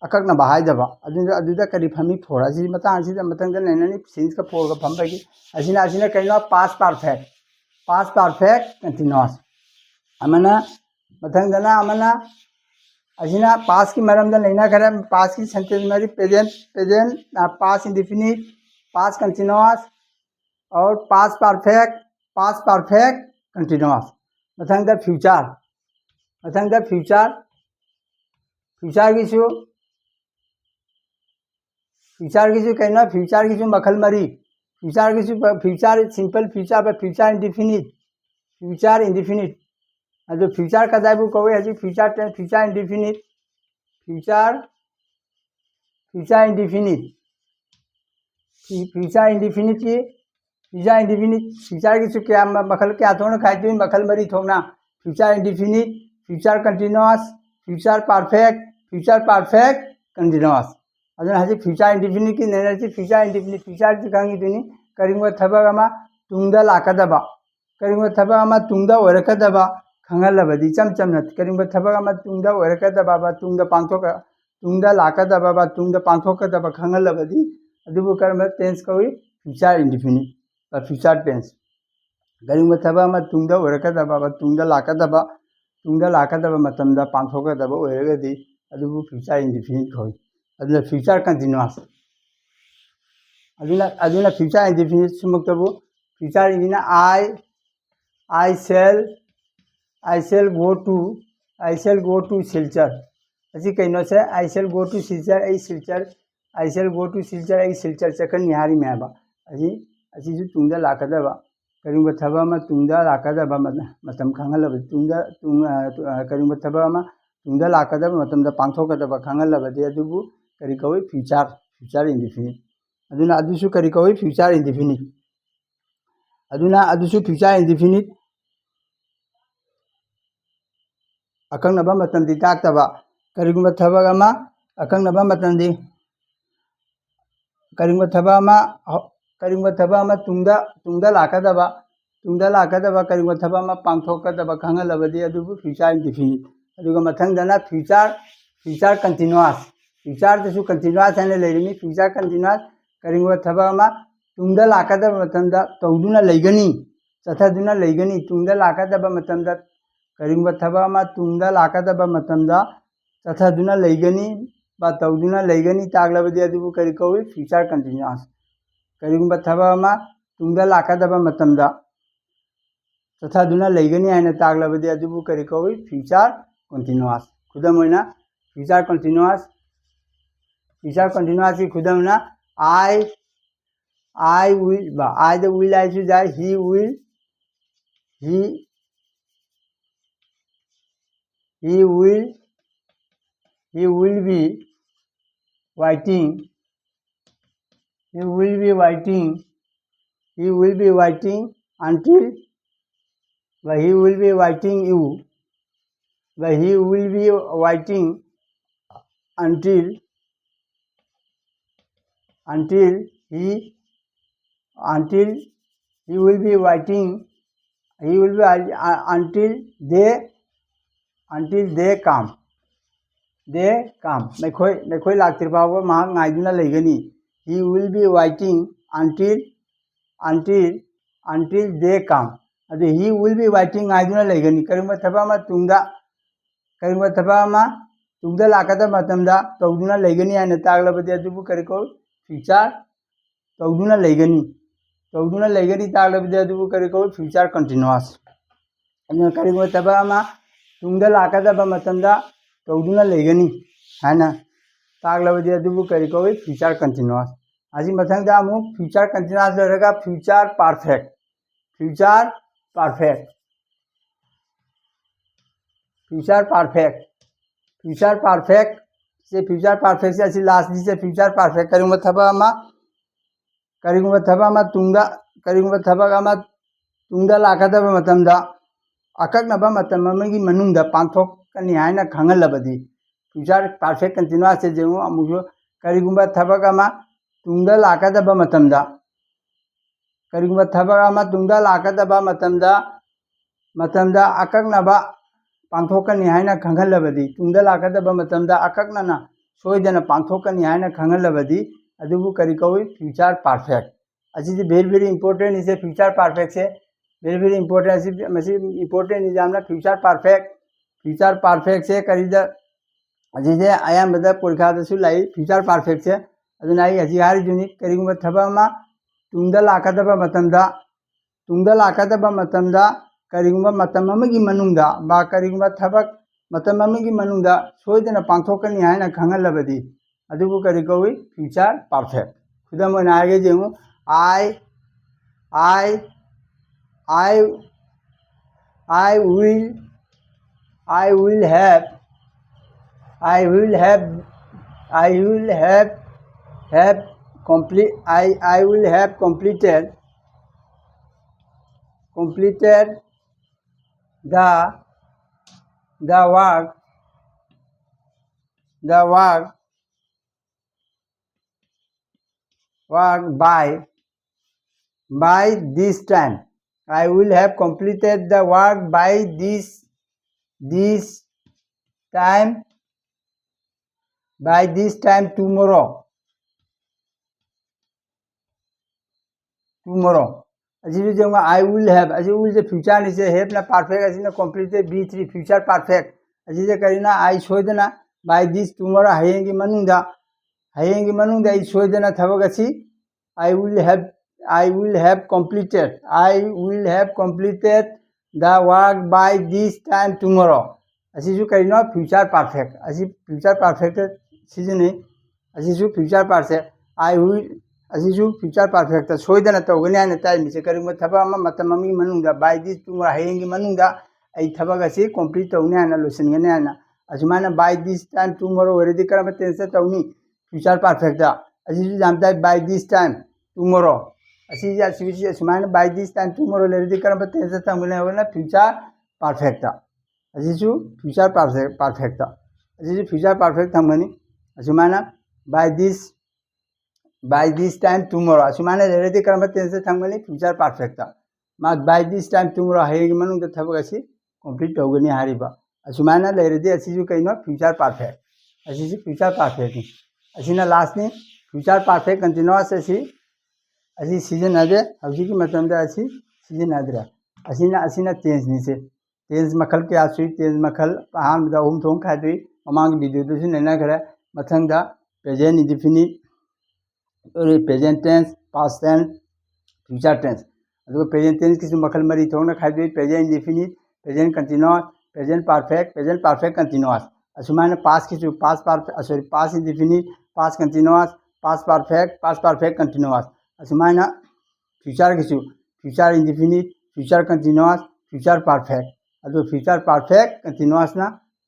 अककना बहाइदबा अदुदा करी फमी फोर असी मतांग सिदा मतंग नैननी सिंस का फोर का फमबगी असिना कइनो पास्ट परफेक्ट कंटिन्यूअस अमना मतंगना अमना असिना पास्ट की मरमदा लेना करे पास्ट की सेंटेंस में present past indefinite past continuous और पास्ट परफेक्ट कंटिन्यूअस मथंग द फ्यूचर किसु कहना फ्यूचर किसु मखल मरी फ्यूचर सिंपल फ्यूचर पर फ्यूचर इंडेफिनिट जो फ्यूचर का दायबु कवे हजी फ्यूचर इंडेफिनिट फ्यूचर किसु क्या मखल क्या थोड़ा खाई मखल मरी थोना future indefinite future continuous future perfect continuous अदन हजी फ्यूचर इंडेफिनिट की नैनसी फ्यूचर की कांगी दुनी करिंगो थबक अमा तुंगदा लाकदबा करिंगो थबक अमा तुंगदा ओरकदबा खंगलबदी चम करिंगो थबक अमा तुंगदा ओरकदबा बा तुंगदा लाकदबा बा तुंगदा पांथोकदबा खंगलबदी अदुबु कर्म टेंस कवी फ्यूचर इंडेफिनिट फ्यूचर टेंस करिंगो थबक अमा तुंगदा ओरकदबा बा तुंगदा लाकदबा मतमदा पांथोकदबा ओरगदी अदुबु फ्यूचर इंडेफिनिट कवी अदुना फ्यूचर कंटिन्यूअस अदुना फ्यूचर इंडेफिनिट सुमक्तबु फ्यूचर इंडिना I shall go to Silchar असी कइनो से I shall go to Silchar Silchar चकन निहारी में असी जु तुंगदा लाकदबा ꯀꯔꯤꯒꯨꯝꯕ ꯊꯕꯛ ꯑꯃ ꯇꯨꯡꯗ ꯂꯥꯛꯀꯗꯕ ꯃꯇꯝ ꯈꯪꯍꯜꯂꯕꯗꯤ ꯀꯔꯤꯒꯨꯝꯕ ꯊꯕꯛ ꯑꯃ ꯇꯨꯡꯗ ꯂꯥꯛꯀꯗꯕ ꯃꯇꯝꯗ ꯄꯥꯡꯊꯣꯛꯀꯗꯕ ꯈꯪꯍꯜꯂꯕꯗꯤ ꯑꯗꯨꯕꯨ ꯀꯔꯤ ꯀꯧꯏ ꯐ꯭ꯌꯨꯆꯔ ꯏꯟꯗꯤꯐꯤꯅꯤꯠ ꯑꯗꯨꯅ ꯑꯗꯨꯁꯨ ꯀꯔꯤ ꯀꯧꯏ ꯐ꯭ꯌꯨꯆꯔ ꯏꯟꯗꯤꯐꯤꯅꯤꯠ ꯑꯗꯨꯅ ꯑꯗꯨꯁꯨ ꯐ꯭ꯌꯨꯆꯔ ꯏꯟꯗꯤꯐꯤꯅꯤꯠ ꯑꯀꯛꯅꯕ ꯃꯇꯝꯗꯤ ꯇꯥꯛꯇꯕ ꯀꯔꯤꯒꯨꯝꯕ ꯊꯕꯛ ꯑꯃ ꯑꯀꯛꯅꯕ ꯃꯇꯝꯗꯤ ꯀꯔꯤꯒꯨꯝꯕ ꯊꯕꯛ ꯑꯃ ꯇꯨꯡꯗ ꯂꯥꯛꯀꯗꯕ ꯀꯔꯤꯒꯨꯝꯕ ꯊꯕꯛ ꯑꯃ ꯄꯥꯡꯊꯣꯛꯀꯗꯕ ꯈꯪꯍꯜꯂꯕꯗꯤ ꯑꯗꯨꯕꯨ ꯐ꯭ꯌꯨꯆꯔ ꯏꯟꯗꯤꯐꯤꯅꯤꯠ ꯑꯗꯨꯒ ꯃꯊꯪꯗꯅ ꯐ꯭ꯌꯨꯆꯔ ꯀꯟꯇꯤꯅꯨꯋꯁ ꯐ꯭ꯌꯨꯆꯔꯗꯁꯨ ꯀꯟꯇꯤꯅꯨꯋꯁ ꯍꯥꯏꯅ ꯂꯩꯔꯤꯃꯤ ꯐ꯭ꯌꯨꯆꯔ ꯀꯟꯇꯤꯅꯨꯋꯁ ꯀꯔꯤꯒꯨꯝꯕ ꯊꯕꯛ ꯑꯃ ꯇꯨꯡꯗ ꯂꯥꯛꯀꯗꯕ ꯃꯇꯝꯗ ꯇꯧꯗꯨꯅ ꯂꯩꯒꯅꯤ ꯆꯠꯊꯗꯨꯅ ꯂꯩꯒꯅꯤ ꯇꯨꯡꯗ ꯂꯥꯛꯀꯗꯕ ꯃꯇꯝꯗ ꯀꯔꯤꯒꯨꯝꯕ ꯊꯕꯛ ꯑꯃ ꯇꯨꯡꯗ ꯂꯥꯛꯀꯗꯕ ꯃꯇꯝꯗ ꯆꯠꯊꯗꯨꯅ ꯂꯩꯒꯅꯤ ꯕ ꯇꯧꯗꯨꯅ ꯂꯩꯒꯅꯤ ꯇꯥꯛꯂꯕꯗꯤ ꯑꯗꯨꯕꯨ ꯀꯔꯤ ꯀꯧꯏ ꯐ꯭ꯌꯨꯆꯔ ꯀꯟꯇꯤꯅꯨꯋꯁ ꯀꯔꯤꯒꯨꯝꯕ ꯊꯕꯛ ꯑꯃ ꯇꯨꯡꯗ ꯂꯥꯛꯀꯗꯕ ꯃꯇꯝꯗ ꯆꯠꯊꯗꯨꯅ ꯂꯩꯒꯅꯤ ꯍꯥꯏꯅ ꯇꯥꯛꯂꯕꯗꯤ ꯑꯗꯨꯕꯨ ꯀꯔꯤ ꯀꯧꯏ ꯐ꯭ꯌꯨꯆꯔ ꯀꯟꯇꯤꯅꯨꯋꯁ ꯈꯨꯗꯝ ꯑꯣꯏꯅ ꯐ꯭ꯌꯨꯆꯔ ꯀꯟꯇꯤꯅꯨꯋꯁꯀꯤ ꯈꯨꯗꯝꯅ I will आयदा will हाइसु जाय he will be writing until he will be writing you he will be writing until he will be writing until they come ꯃꯈꯣꯏ ꯂꯥꯛꯇ꯭ꯔꯤ ꯐꯥꯎꯕ ꯃꯍꯥꯛ ꯉꯥꯏꯗꯨꯅ ꯂꯩꯒꯅꯤ he will be waiting until they come ꯑꯗꯨ he will be waiting ꯉꯥꯏꯗꯨꯅ ꯂꯩꯒꯅꯤ ꯀꯔꯤꯒꯨꯝꯕ ꯊꯕꯛ ꯑꯃ ꯇꯨꯡꯗ ꯂꯥꯛꯀꯗꯕ ꯃꯇꯝꯗ ꯇꯧꯗꯨꯅ ꯂꯩꯒꯅꯤ ꯍꯥꯏꯅ ꯇꯥꯛꯂꯕꯗꯤ ꯑꯗꯨꯕꯨ ꯀꯔꯤ ꯀꯧꯏ ꯐ꯭ꯌꯨꯆꯔ ꯇꯧꯗꯨꯅ ꯂꯩꯒꯅꯤ ꯇꯥꯛꯂꯕꯗꯤ ꯑꯗꯨꯕꯨ ꯀꯔꯤ ꯀꯧꯏ ꯐ꯭ꯌꯨꯆꯔ ꯀꯟꯇꯤꯅꯨꯋꯁ ꯑꯗꯨꯅ ꯀꯔꯤꯒꯨꯝꯕ ꯊꯕꯛ ꯑꯃ ꯇꯨꯡꯗ ꯂꯥꯛꯀꯗꯕ ꯃꯇꯝꯗ ꯇꯧꯗꯨꯅ ꯂꯩꯒꯅꯤ ꯍꯥꯏꯅ ꯇꯥꯛꯂꯕꯗꯤ ꯑꯗꯨꯕꯨ ꯀꯔꯤ ꯀꯧꯏ ꯐ꯭ꯌꯨꯆꯔ ꯀꯟꯇꯤꯅꯨꯋꯁ ꯑꯁꯤ ꯃꯊꯪꯗ ꯑꯃꯨꯛ ꯐ꯭ꯌꯨꯆꯔ ꯀꯟꯇꯤꯅꯨꯋꯁ ꯂꯣꯏꯔꯒ ꯐ꯭ꯌꯨꯆꯔ ꯄꯔꯐꯦꯛ ꯁꯦ ꯑꯁꯤ ꯂꯥꯁꯅꯤꯁꯦ ꯐ꯭ꯌꯨꯆꯔ ꯄꯔꯐꯦꯛ ꯀꯔꯤꯒꯨꯝꯕ ꯊꯕꯛ ꯑꯃ ꯇꯨꯡꯗ ꯂꯥꯛꯀꯗꯕ ꯃꯇꯝꯗ ꯑꯀꯛꯅꯕ ꯃꯇꯝ ꯑꯃꯒꯤ ꯃꯅꯨꯡꯗ ꯄꯥꯡꯊꯣꯛꯀꯅꯤ ꯍꯥꯏꯅ ꯈꯪꯍꯜꯂꯕꯗꯤ ꯐ꯭ꯌꯨꯆꯔ ꯄꯔꯐꯦꯛ ꯀꯟꯇꯤꯅꯨꯋꯁ ꯌꯦꯡꯉꯨ ꯑꯃꯨꯛꯁꯨ ꯀꯔꯤꯒꯨꯝꯕ ꯊꯕꯛ ꯑꯃ ꯇꯨꯡꯗ ꯂꯥꯛꯀꯗꯕ ꯃꯇꯝꯗ ꯑꯀꯛꯅꯕ ꯄꯥꯡꯊꯣꯛꯀꯅꯤ ꯍꯥꯏꯅ ꯈꯪꯍꯜꯂꯕꯗꯤ ꯇꯨꯡꯗ ꯂꯥꯛꯀꯗꯕ ꯃꯇꯝꯗ ꯑꯀꯛꯅꯅ ꯁꯣꯏꯗꯅ ꯄꯥꯡꯊꯣꯛꯀꯅꯤ ꯍꯥꯏꯅ ꯈꯪꯍꯜꯂꯕꯗꯤ ꯑꯗꯨꯕꯨ ꯀꯔꯤ ꯀꯧꯏ ꯐ꯭ꯌꯨꯆꯔ ꯄꯔꯐꯦꯛ ꯑꯁꯤꯗꯤ ꯚꯦरी ꯏꯝꯄꯣर्टेंट फ्यूचर परफेक्ट से very important important exam future perfect से करीद अजीजे अयाबद परीक्षा लाई फ्यूचर परफेक्ट से अदुना हजीनी करीगुब थबक तुंग लाकदब करीगुब करीगुब थबक सोदन पांथोकनी है खंगलबदी अदुबु करी कौई फ्यूचर परफेक्ट खुदम ओइना आगे जेमु I will have completed the work by this time. I will have completed the work by this time tomorrow. I will have will future is have na perfect completed B3 future perfect karina I soidana by this tomorrow hayengi manungda I soidana thabak asi I will have completed the work by this time tomorrow asisu karina future perfect future perfect season asisu future perfect असिसु future perfect सोइदना तौगनी हाना ताइमिसे करिगुम्बा थबक अमा मतम अमगी मनुंगदा बाय दिस टुमोरो हयेंगी मनुंगदा आई थबक असी कंप्लीट तौनी हाना लोसनगनी हाना असुमाना by this time tomorrow already करम टेंस तौनी फ्यूचर परफेक्ट असिसु जामता बाय दिस टाइम टुमोरो असी असिसु असुमाना बाय दिस टाइम टुमोरो लेरेदी करम टेंस तौगनी होना फ्यूचर परफेक्ट असिसु फ्यूचर परफेक्ट असिसु फ्यूचर परफेक्ट थमगनी असुमाना बाय दिस टाइम टुमोरो असुमाना लेरेदी करम टेंस थमगनी फ्यूचर परफेक्ट मा बाय दिस टाइम टुमोरो हयेंगी मनुंगदा थबक असी कंप्लीट तौगनी हारिबा असुमाना लेरेदी असिसु कइनो फ्यूचर परफेक्ट असिसु फ्यूचर परफेक्ट नि असिना लास्ट नि फ्यूचर परफेक्ट कंटीन्यूअस असी सिजनदे हौजिकी मतमदा असी सिजनदरा असिना टेंस निसे टेंस मखल क्या सुई टेंस मखल अहमदा अहम थों खादुई ममांग वीडियो नैना खरे मथंगदा present indefinite present tense past tense future tense अदुगा प्रेजेंट टेंस किसु मखल मरी थोंना खादुई present indefinite present continuous present perfect continuous असुमाना पास्ट किसु past indefinite past continuous past perfect continuous असुमाना फ्यूचर किसु future indefinite future continuous future perfect अदु फ्यूचर परफेक्ट कंटीन्यूअस ना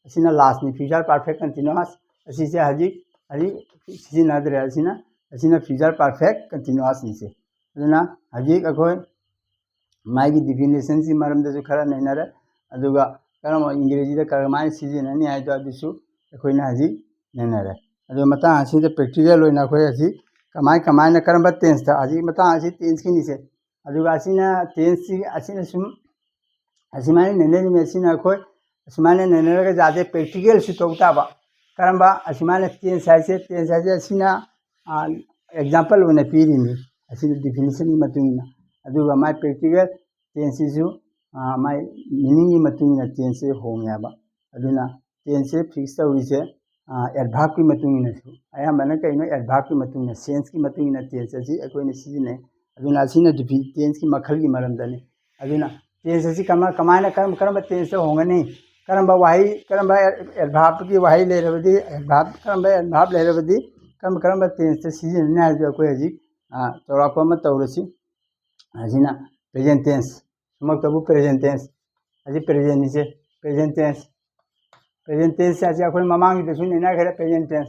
असिना लास्ट नि फ्यूचर परफेक्ट कंटीन्यूअस असिसे हजी सिजनदरे असिना फ्यूचर परफेक्ट कंटीन्यूअस निसे अदुना हजी अखोय माइगी डिफिनेशन सी मरमदसु खरा नैनरे अदुगा करम इंग्रेजीदा करमाय सिजननी हाइदो अदुसु अखोयना हजी नैनरे अदु मता असिदा प्रैक्टिकल होइना अखोय हजी कमायना करम टेंस था हजी मता असी टेंस की निसे अदुगा असिना टेंस सी असिना सुम असिमाने नैननी मेसिना अखोय असिमाने नैनरगा जादे प्रैक्टिकल सु तौताबा करम्बा असिमाने टेंस हाइसे असिना एग्जांपल होना पीरिनी असिना डिफिनेशन की मतुंगना अदुगा माय प्रैक्टिकल टेंस इजु माय मीनिंग की मतुंगना टेंस से होंगयाबा अदुना टेंस से फिक्स तौरिसे एडवर्ब की मतुंगना सु अयामबना कइनो एडवर्ब की मतुंगना सेंस की मतुंगना टेंस असी अखोयना सिजने अदुना असिना टेंस की मखल की मरमदने अदुना टेंस असी कमायना करम टेंस होंगनी करम्बा वाही करम्बा एडवर्ब की वाही लेरबदी एडवर्ब करम्बा लेरबदी करम्बा टेंस सिजने हाइदो अखोय हजी चौरापमा तौरसी असिना प्रेजेंट टेंस सुमक्तबु प्रेजेंट टेंस असी प्रेजेंट निसे प्रेजेंट टेंस से असी अखोय ममांगी दसु नैना खरे प्रेजेंट टेंस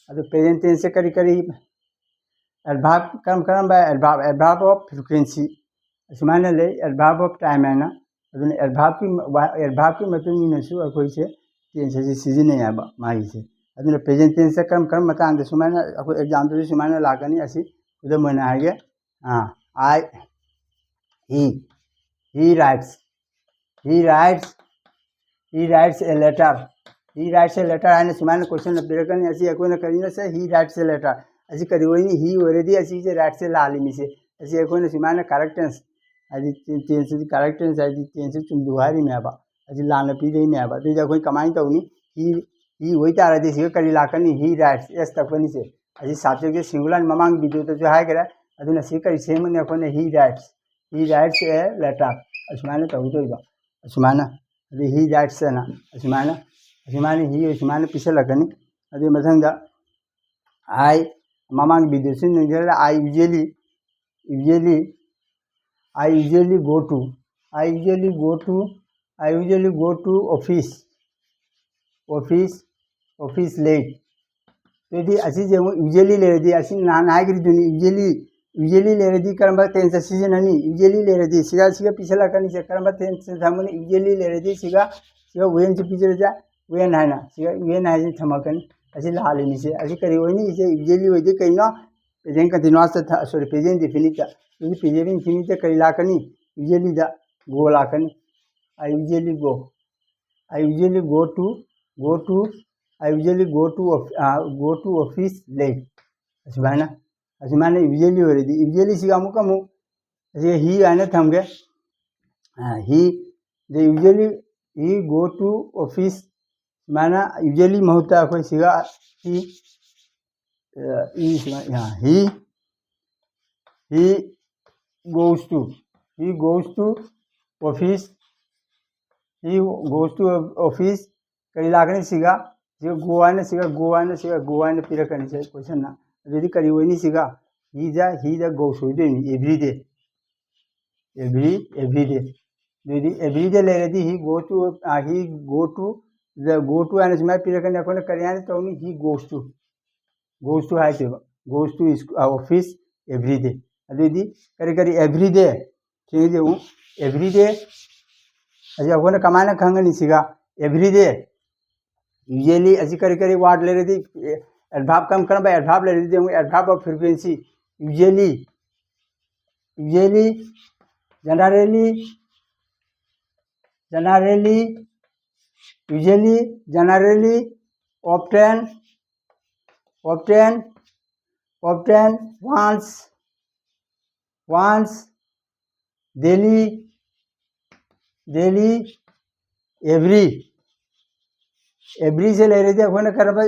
अदु प्रेजेंट टेंस से करी एडवर्ब करम्बा एडवर्ब ऑफ फ्रीक्वेंसी असुमाना ले एडवर्ब ऑफ टाइम है अदुना एडवर्ब की मतुंगिनसु अखोय से टेंस से सिजने याबा मागी से अदुना प्रेजेंट टेंस से करम मतंग सुमाना अखोय एग्जाम दु सुमाना लाकनी असी खुद मोना हागे आई he writes a letter आने सुमाना क्वेश्चन बेरकनी असी अखोयना करिना से he writes a letter असी करिवनी ही ऑलरेडी असी से राइट से लालिमी से असी अखोयना सुमाना करेक्ट टेंस अजी टेंस से करेक्ट टेंस अजी टेंस से चुमदुहारी में आबा अजी लाना पीदे में आबा दे अखोय कमाई तौनी ही होई तारदी से करि लाकनी he writes एस तकनी से अजी सब्जेक्ट के सिंगुलर ममांग वीडियो तो जो हाय करा अदुना से करि सेमने अखोयना he writes a letter असुमाना तौदोइबा असुमाना अदि he writes ना असुमाना ही पीछे लगनी अदि मथंगदा आई ममांग वीडियो से नजर I usually go to office late तो यदि असी जे यूजुअली लेरदी असी नान हाइग्री दुनी यूजुअली लेरदी करम टेंस सिजननी यूजुअली लेरदी सिगा पिछला कनी से करम टेंस थमनी यूजुअली लेरदी सिगा वेन से पिछले जा वेन हाइना सिगा वेन हाइजे थमकनी असी लालिनी से असी करी होइनी से यूजुअली होइदे कइनो present continuous sorry present definite यदि प्रेजेंट इंफिनिट करी लाकनी यूजुअली दा गो लाकनी I usually go to office late असुमाना यूजुअली होरेदी यूजुअली सिगा मुकमु असी ही आने थमगे ही दे usually he go to office माना यूजुअली महता कोई सिगा ही goes to office करी लागनी सिगा जो गोवा ने पिरकनी से क्वेश्चन ना यदि करी वही सिगा हीदा गो सोइदोइनी एवरीडे एवरीडे दुदी एवरीडे लेरदी ही गो टू एंड सुमाय पिरकनी अखोना करियानी तौनी ही गोस टू हाइतेबा goes to office every day अदुदी करी everyday चेंजे हूँ everyday अजी अखोना कमाना खंगनी सिगा everyday usually अजी करी वार्ड ले रही एडवर्ब कम करना एडवर्ब ले रही हूँ adverb of frequency usually generally often once daily every से ले रही थी अखोना करबा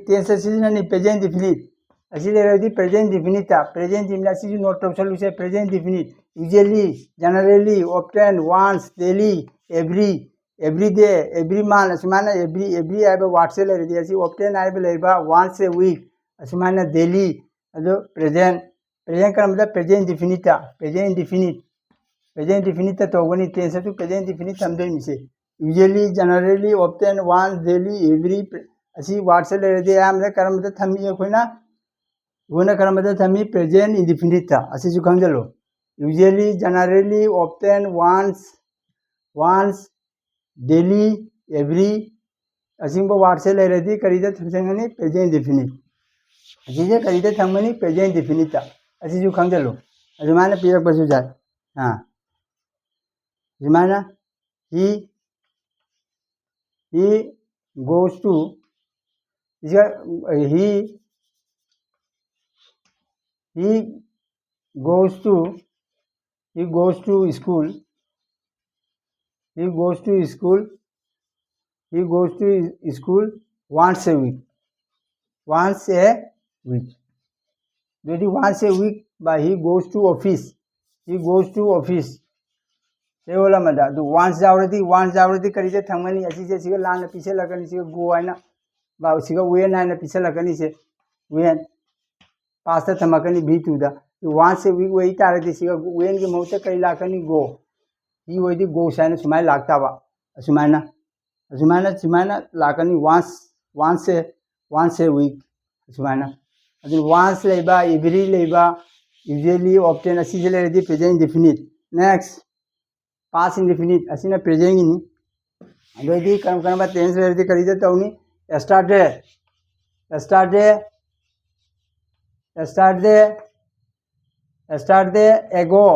टेंस सीजन नहीं प्रेजेंट डिफिनिट असी ले रही थी प्रेजेंट डिफिनिट था प्रेजेंट डिफिनिट सी नोट टॉप से present definite usually generally often once daily every day every month असमाना एवरी आइबा वाट से ले रही थी असी ऑफ्टन आइबा लेबा वंस ए वीक असमाना डेली अदो प्रेजेंट का मतलब प्रेजेंट डिफिनिट था प्रेजेंट डिफिनिट तो वनी टेंस तो प्रेजेंट डिफिनिट समझो मिसे usually generally often once daily every असी वाट से ले रही थी आम करम थमी अखोना वोना करम थमी प्रेजेंट इंडिफिनिट था असी जो खंगलो usually generally often once daily every असिंबो वाट से ले रही थी करीदा थमसंगनी प्रेजेंट डिफिनिट असी जे करीदा थमनी प्रेजेंट डिफिनिट था असी जो खंगलो अजुमाना पीरक बसु जाए हाँ Jumana he goes to he goes to school once a week यदि once a week by he goes to office ये बोला मदा तो वंस जावरदी करीजे थंगमनी असी से सिगा लान पीछे लगनी सिगा गो आइना बा सिगा वेन आइना पीछे लगनी से वेन पास थमकनी भी टूदा वंस से वीक वही तारदी सिगा वेन के मौते कई लाकनी गो ही वही गो साइना सुमाय लागता बा सुमायना लाकनी वंस से वीक सुमायना अदि वंस लेबा एवरी लेबा यूजुअली ऑफ्टन असी से लेदी प्रेजेंट डिफिनिट नेक्स्ट पास इंडिफिनिट असीना प्रेजेंट नी अदोदी करम टेंस लेदी करीदे तौनी yesterday ago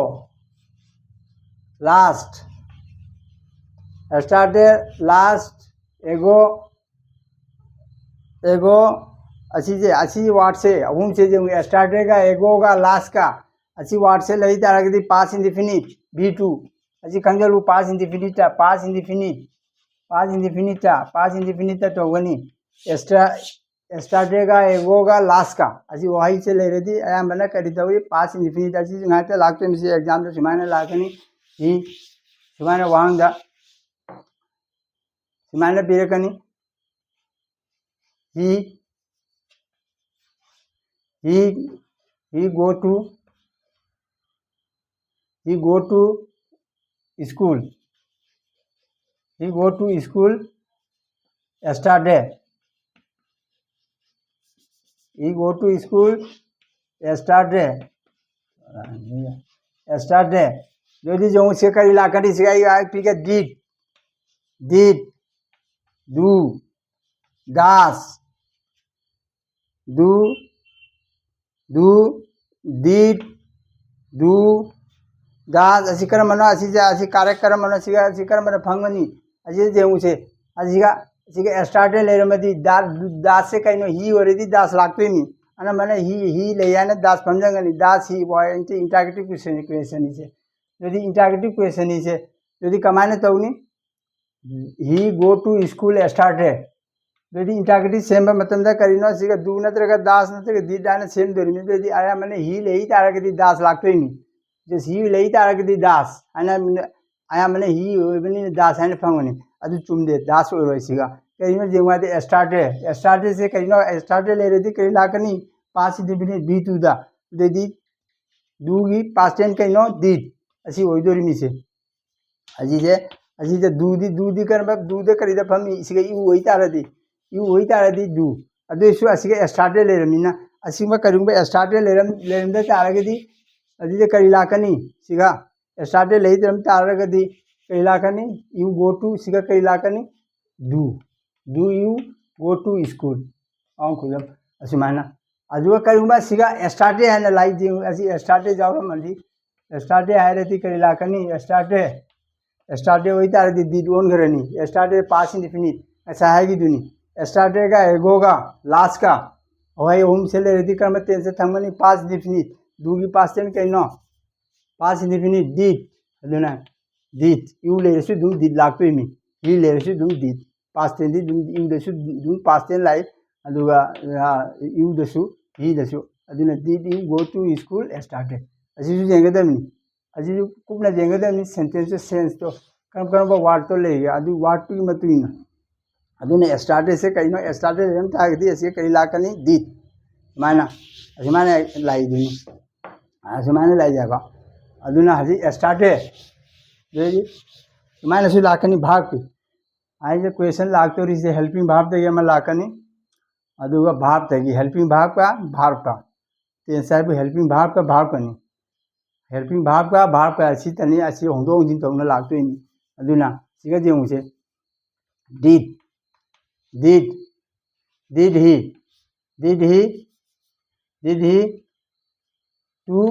last ago असी वाट से अहूम से जो yesterday का एगो का लास्ट का असी वाट से लई तारगदी पास इंडिफिनिट V2 अजी खंगलू पास इंडिफिनिट तो वनी yesterday का एगो का लास्ट का अजी वही से ले रही थी आया मना करी तवी पास इंडिफिनिट अजी ngaते लागते मिसे एग्जाम तो सुमाने लागनी ही सुमाने वांगदा सुमाने बिरकनी he go to school yesterday यदि जो से करी लाकड़ी सिखाई आग पी के did do does did do दास असी कर मनो असी कार्यक्रम मनो असी कर मनो फंगनी असी जेऊ से असी स्टार्टे ले रमदी दास से कइनो ही ओरेदी दास लागते नी अना मने ही ले याने दास फंजंगनी दास ही पॉइंट इंटरगेटिव क्वेश्चन से यदि इंटरगेटिव क्वेश्चन से यदि कमाने तौनी ही गो टू स्कूल स्टार्टे यदि इंटरगेटिव सेम मतमदा करिनो असी दू नत्रगा दास नत्रगा दी दाने सेम दोरी में यदि आया मने ही ले ही तारगदी दास लागते नी जैसे ही ले तारगदी दास आया मैंने ही दास है फंगनी अदु चुमदे दास ओरोइसिगा करिनो जेवादे स्टार्टे से करिनो स्टार्टे ले रही करी लाकनी पास इंडिफिनिट V2 दा ꯑꯗꯩꯗꯤ ꯗꯨꯒꯤ ꯄꯥꯁ ꯇꯦꯟ ꯀꯩꯅꯣ ꯗꯤꯗ ꯑꯁꯤ ꯑꯣꯏꯗꯣꯔꯤꯃꯤꯁꯦ ꯑꯁꯤꯗ ꯗꯨꯗꯤ ꯀꯔꯝꯕ ꯗꯨꯗ ꯀꯔꯤꯗ ꯐꯝꯃꯤ ꯁꯤꯒ ꯏꯎ ꯑꯣꯏꯇꯥꯔꯗꯤ ꯗꯨ ꯑꯗꯨꯏꯁꯨ ꯑꯁꯤꯒ ꯑꯦꯛꯁꯇ꯭ꯔꯥ ꯇꯦꯟ ꯂꯩꯔꯝꯃꯤꯅ ꯑꯁꯤꯒꯨꯝꯕ ꯀꯔꯤꯒꯨꯝꯕ ꯑꯦꯛꯁꯇ꯭ꯔꯥ ꯇꯦꯟ ꯂꯩꯔꯝꯗ ꯇꯥꯔꯒꯗꯤ ꯑꯗꯨꯗ ꯀꯔꯤ ꯂꯥꯛꯀꯅꯤ ꯁꯤꯒ ꯑꯦꯛꯁꯇ꯭ꯔꯥ ꯇꯦꯟ ꯂꯩꯔꯝ ꯇꯥꯔꯒꯗꯤ कई लाकनी यू गो टू सिगा कई लाकनी do you go to school खुदम असुमाना अजुगा करीगुंबा सिगा एस्टार्टे है लाई जी असी एस्टार्टे जावरमदी एस्टार्टे है कई लाकनी एस्टार्टे होई तारदी डिड ओन घरनी एस्टार्टे पास इंडिफिनिट ऐसा है कि दुनी एस्टार्टे का एगोगा लास्ट का होय होम से लेरदी कर्म टेंस से थंगनी पास इंडिफिनिट डू की पास टेन कइनो पास इंडिफिनिट डिड अदुना डिड यू लेरसु दुम डिड लाक्तोइमी ही लेरसु दुम डिड पास टेन दी दुम यू दसु दुम पास टेन लाई अदुगा यू दसु ही दसु अदुना did you go to school started असिसु जेंगदमनी असिसु कुपना जेंगदमनी सेंटेंस सेंस तो करम वार्ड तो लेगा अदु वार्ड की मतुइना अदुना स्टार्टेड से कइनो स्टार्टेड हम तागदी असि कई लाकनी डिड माना असमाने लाई दुनी असमाने लाई जाबा अदुना हजि स्टार्टेड माइनस लाकनी भाग की आज क्वेश्चन लागतो रिसे हेल्पिंग भाग तगी लाकनी अदुगा भाग तगी हेल्पिंग भाग का टेंस है हेल्पिंग भाग का भाग कनी हेल्पिंग भाग का अच्छी तनी अच्छी होंदो होंजिन तौना लागतोइनी अदुना सिगा जेमुसे did he to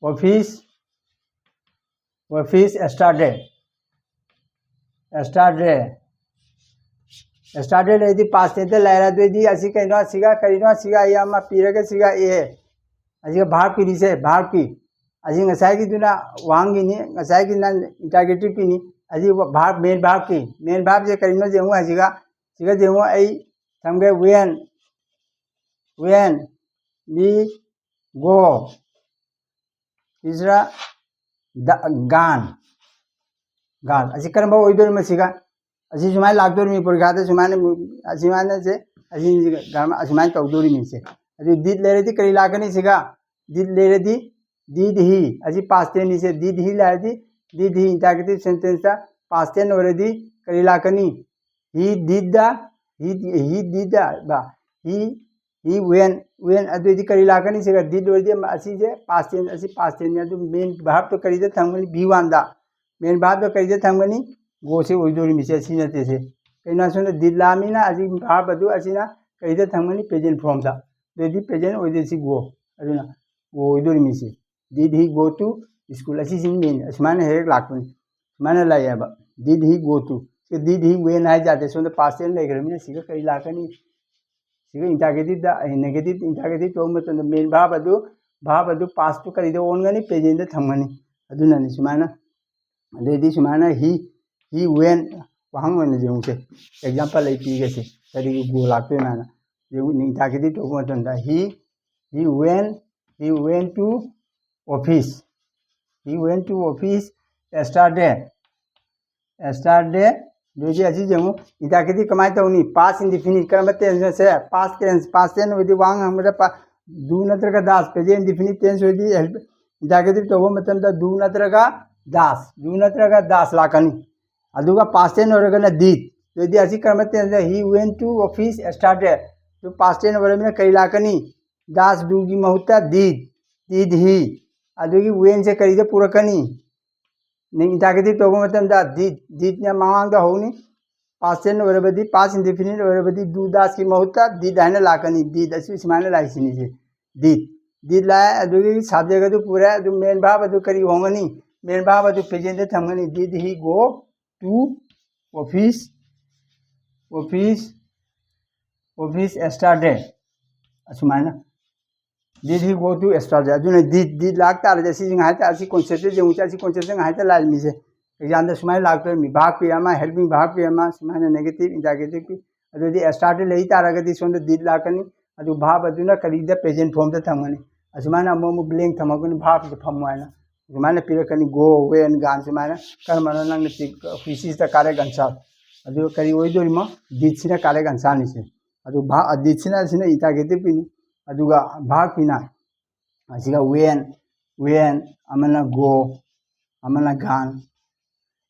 office started यदि पास टेंस लायरा दोदी असि कइनो सिगा करिनो सिगा यामा पीरगे सिगा ए असिगा भाग पिनिसे भाग पी असि ngसाई की दुना वांगिनी ngसाई की नन इंटरगेटिव पिनी असि भाग मेन भाग जे करिनो जेमु असिगा सिगा जेमु आई थमगे when we go तीसरा गान असी करम ओइदोर मसिगा असी सुमाय लागदोर मी परीक्षा सुमाने असिमाने से असी गाम असिमाय तौदोरी मी से अदि डिड लेरेदी करी लाकनी सिगा डिड लेरेदी डिड ही असी पास्ट टेंस से डिड ही लादी डिड ही इंटरगेटिव सेंटेंस ता पास्ट टेंस ओरेदी करी लाकनी ही डिड दा बा ही when अदुदी करी लाकनी सिगा डिड ओरेदी असी जे पास्ट टेंस ने अदु मेन भाग तो करी दे थंगनी v1 दा मेन भाग तो करी दे थंगनी गो से ओइदोरी मिसे सी नते से कइना सुन डिड लामिना अजी भाग अदु असिना करी दे थंगनी प्रेजेंट फॉर्म दा देदी प्रेजेंट ओइदे सी गो अदुना गो ओइदोरी मिसे did he go to school असी सिन मेन असमाने हेक लाकनी माने लायबा डिड ही गो टू से डिड ही when है जाते सुन पास्ट टेंस लेगरमिना सिगा करी लाकनी सिगा इंटरगेटिव दा नेगेटिव इंटरगेटिव तो मत मेन भाग अदु पास्ट तो करी दे ओनगनी प्रेजेंट दा थंगनी अदुना नि सुमाना अदेदी सुमाना ही when वहां में जेमुसे एग्जांपल ले पीगे से करी गो लाक्तो माना ये इंटरगेटिव तो मत he went to office yesterday दोजी अजी जेमु इंटरगेटिव कमाई तौनी पास इंडिफिनिट करम टेंस से पास्ट टेंस होदी वांग हमदा डू नत्रगा दास प्रेजेंट इंडिफिनिट टेंस होदी इंटरगेटिव तो मतलब डू नत्रगा दास लाकनी अदुगा पास्ट टेंस ओरगना डिड दोदी अजी करम tense he went to office started तो पास्ट टेंस ओरगना कई लाकनी दास डू की महुता डिड ही अदुगी वेन से करी दे पुरकनी नहीं इंटरगेटिव तो मतलब दा डिड ने मांग दा होनी पास्ट टेंस ओरबदी पास्ट इंडिफिनिट ओरबदी डू दास की महुता डिड है लाकनी डिड असि सिमाने लाइसिनी से डिड ला अदुगी सब्जेक्ट अदु पूरा अदु मेन भाग अदु करी होंगनी मेन भाग अदु प्रेजेंट दे थंगनी did he go to office started असुमाना did he go to started अदुना डिड लागता जैसी जिंग हायता असि कॉन्सेप्ट जेमु असि कॉन्सेप्ट जिंग हायता लाल मी से एग्जाम द सुमाय लागतो मी भाग पे अमा हेल्पिंग भाग पे अमा सुमाना नेगेटिव इंटरगेटिव की अदुदी स्टार्टेड लेई तारगदी सोंद डिड लाकनी अदु भाग अदुना करी द प्रेजेंट फॉर्म द थंगनी असुमाना अमो ब्लैंक थमगनी भाग द फमवाना सुमाना पिरकनी गो when गान सुमाना कर्मना नंग फिसिस द कार्य गंसा अदु करी ओइदोरिमा डिड सिना कार्य गंसा निसे अदु भा डिड सिना इंटरगेटिव पिनी अदुगा भाग पिना ꯑꯁꯤꯒ ꯋꯦꯟ ꯑꯃꯅ ꯒꯣ ꯑꯃꯅ ꯒꯥꯟ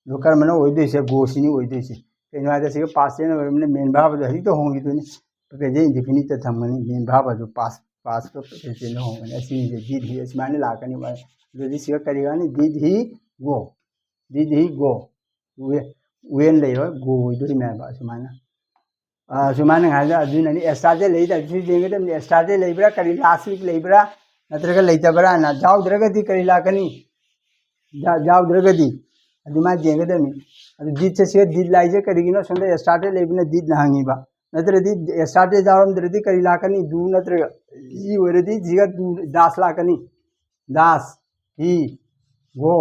ꯑꯗꯣ ꯀꯔꯝꯕꯅ ꯑꯣꯏꯗꯣꯏꯁꯦ ꯒꯣꯁꯤꯅꯤ ꯑꯣꯏꯗꯣꯏꯁꯦ ꯀꯩꯅꯣ ꯍꯥꯏꯕꯗ ꯁꯤꯒ ꯄꯥꯁ ꯇꯦꯟꯁ ꯑꯣꯏꯔꯕꯅꯤꯅ ꯃꯦꯟ ꯚꯥꯔꯕꯗꯣ ꯍꯧꯖꯤꯛꯇ ꯍꯣꯡꯈꯤꯗꯣꯏꯅꯤ ꯄ꯭ꯔꯦꯖꯦꯟ ꯏꯟꯗꯤꯐꯤꯅꯤꯠꯇ ꯊꯝꯒꯅꯤ ꯃꯦꯟ ꯚꯥꯔꯕꯗꯣ ꯄꯥꯁꯀ ꯄ꯭ꯔꯦꯖꯦꯟꯇ ꯍꯣꯡꯒꯅꯤ ꯑꯁꯤꯁꯦ ꯗꯤड ꯍꯤ ꯑꯁꯨꯃꯥꯏꯅ ꯂꯥꯛꯀꯅꯤ ꯑꯗꯨꯗꯤ ꯁꯤꯒ ꯀꯔꯤ ꯍꯥꯏꯅꯤ ꯗꯤड हि गो ꯋꯦꯟ ꯂꯩꯔꯣꯏ ꯒो ꯑꯣꯏꯗꯣꯏꯅꯦꯕ ꯑꯁꯨꯃꯥꯏꯅ ꯍꯥꯏꯗ ꯑꯗꯨꯅꯅꯤ ꯑꯦꯛꯁꯇ꯭ꯔꯥꯗꯦ ꯂꯩꯗ ꯑꯗꯨ ꯌꯦꯡꯒꯗꯕꯅꯤ ꯑꯦꯛꯁꯇ꯭ꯔꯥꯗꯦ ꯂꯩꯕ꯭ꯔꯥ ꯀꯔꯤ ꯂꯥꯁ ꯋꯤꯛ ꯂꯩꯕ꯭ꯔꯥ ꯅꯠꯇ꯭ꯔꯒ ꯂꯩꯇꯕ꯭ꯔꯥꯅ ꯌꯥꯎꯗ꯭ꯔꯒꯗꯤ ꯀꯔꯤ ꯂꯥꯛꯀꯅꯤ ꯌꯥꯎꯗ꯭ꯔꯒꯗꯤ ꯑꯗꯨꯃꯥꯏꯅ ꯌꯦꯡꯒꯗꯕꯅꯤ ꯑꯗꯨ ꯗꯤꯠꯁꯦ ꯁꯤꯒ ꯗꯤꯠ ꯂꯥꯛꯏꯁꯦ ꯀꯔꯤꯒꯤꯅꯣ ꯁꯣꯝꯗ ꯑꯦꯛꯁꯇ꯭ꯔꯥꯗꯦ ꯂꯩꯕꯅ ꯗꯤꯠꯅ ꯍꯪꯉꯤꯕ ꯅꯠꯇ꯭ꯔꯗꯤ ꯑꯦꯛꯁꯇ꯭ꯔꯥꯗꯦ ꯌꯥꯎꯔꯝꯗ꯭ꯔꯗꯤ ꯀꯔꯤ ꯂꯥꯛꯀꯅꯤ ꯗꯨ ꯅꯠꯇ꯭ꯔꯒ ꯍꯤ ꯑꯣꯏꯔꯗꯤ ꯁꯤꯒ ꯗꯨ ꯗꯥꯁ ꯂꯥꯛꯀꯅꯤ ꯗꯥꯁ ꯍꯤ गो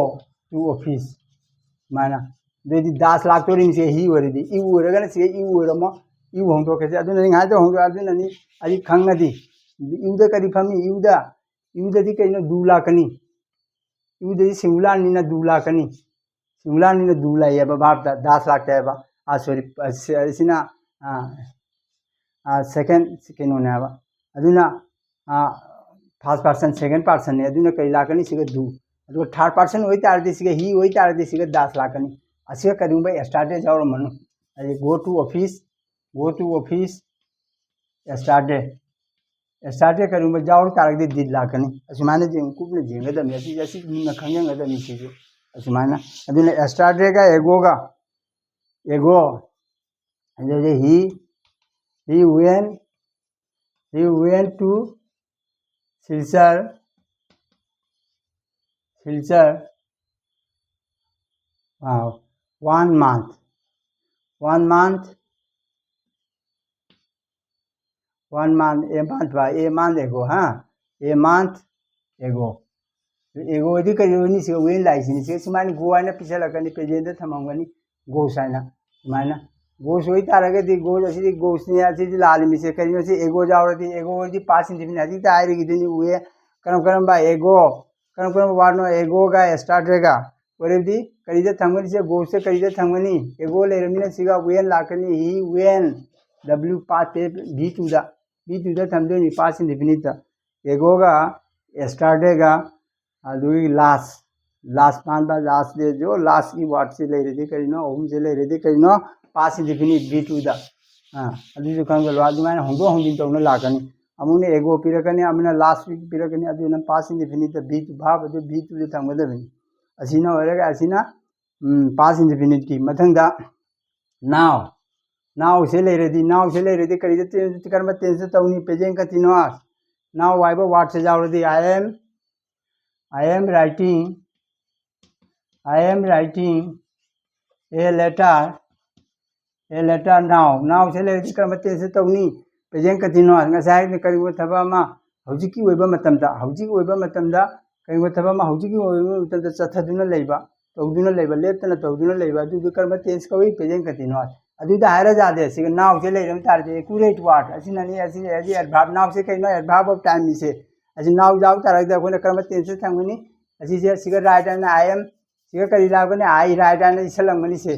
टू ऑफिस माना अदुदी दास लाक्तोरिन से ही ओरदी इउ ओरगना से इउ ओरमो इउ होंदो के अदुननि हाजो होंदो अदुननि अदि खंगदी इउदा करी फमी इउददी कइनो दु लाकनी इउददी सिंगुलर निना दु लाकनी सिंगुलर निना दु लायबा बाप दास लाक्तयबा सॉरी सिना सेकंड कइनो नाबा अदुना फर्स्ट पर्सन सेकंड पर्सन ने अदुना कई लाकनी सिगा दु अदुगा थर्ड पर्सन होई तारदी सिगा ही होई तारदी सिगा दास लाकनी असिगा करिंबा स्टार्टे जावरो मनु अदि गो टू ऑफिस स्टार्टे करिंबा जावरो तारदी दिद लाकनी असुमाने जे कुपने जेंगदम असी असी मुना खंगंगदम सिजे असुमाना अदुना स्टार्टे का एगो अदि he went to Silchar one month a month ago एगो यदि करियोनी से वेन लाइसिनी से सुमाइन गो आइना पिछलकनी प्रेजेंट थमंगनी गो साइना सुमाइना गो सोई तारगदी गो असिदि गो सिनी असिदि लालिमी से करियो से एगो जावरदी एगो यदि पास इंडिफिनिट अदि ताइरि गिदनी वे करम बा एगो करम वानो एगो गा स्टार्टेगा ओरेदी करिदे थमगनी से गो से करिदे थमगनी एगो लेरमिना सिगा वेन लाकनी he went w past v2 दा थमदोनी पास इंडिफिनिट एगो गा स्टार्टेगा अदुई लास्ट मान बा लास्ट दे जो लास्ट की वर्ड से ले रही करिनो ओम से ले रही करिनो पास इंडिफिनिट v2 दा अदुजु खंगलो अदुमाने होंदो होंदिन तौना लाकनी अमुने एगो पिरकनी अमुना लास्ट वीक पिरकनी अदुना पास इंडिफिनिट v2 भाव अदु v2 दे थमगदबनी असिना ओरगा असिना पास इंडिफिनिट की मथंगदा नाउ से ले रही करिदे कर्म टेंस तौनी प्रेजेंट कंटीन्यूअस नाउ वाइबो वर्ड से जावरदी I am writing a letter now से ले कर्म टेंस तौनी present continuous ngасai ne karibo thaba ma hojiki oiba matamda karibo thaba ma hojiki oiba matamda chathaduna leiba tawduna leiba leptana tawduna leiba adu कर्म tense कवि present continuous अदुदा हायरा जादे सिग now से लेरम तारदे accurate word असिननी असी adverb now से कइनो adverb of time से असी now जाउ तारगदा कोने कर्म टेंस थंगनी असी से सिग राइट एंड आई एम सिग करि लागने आई राइट एंड इसलंगनी से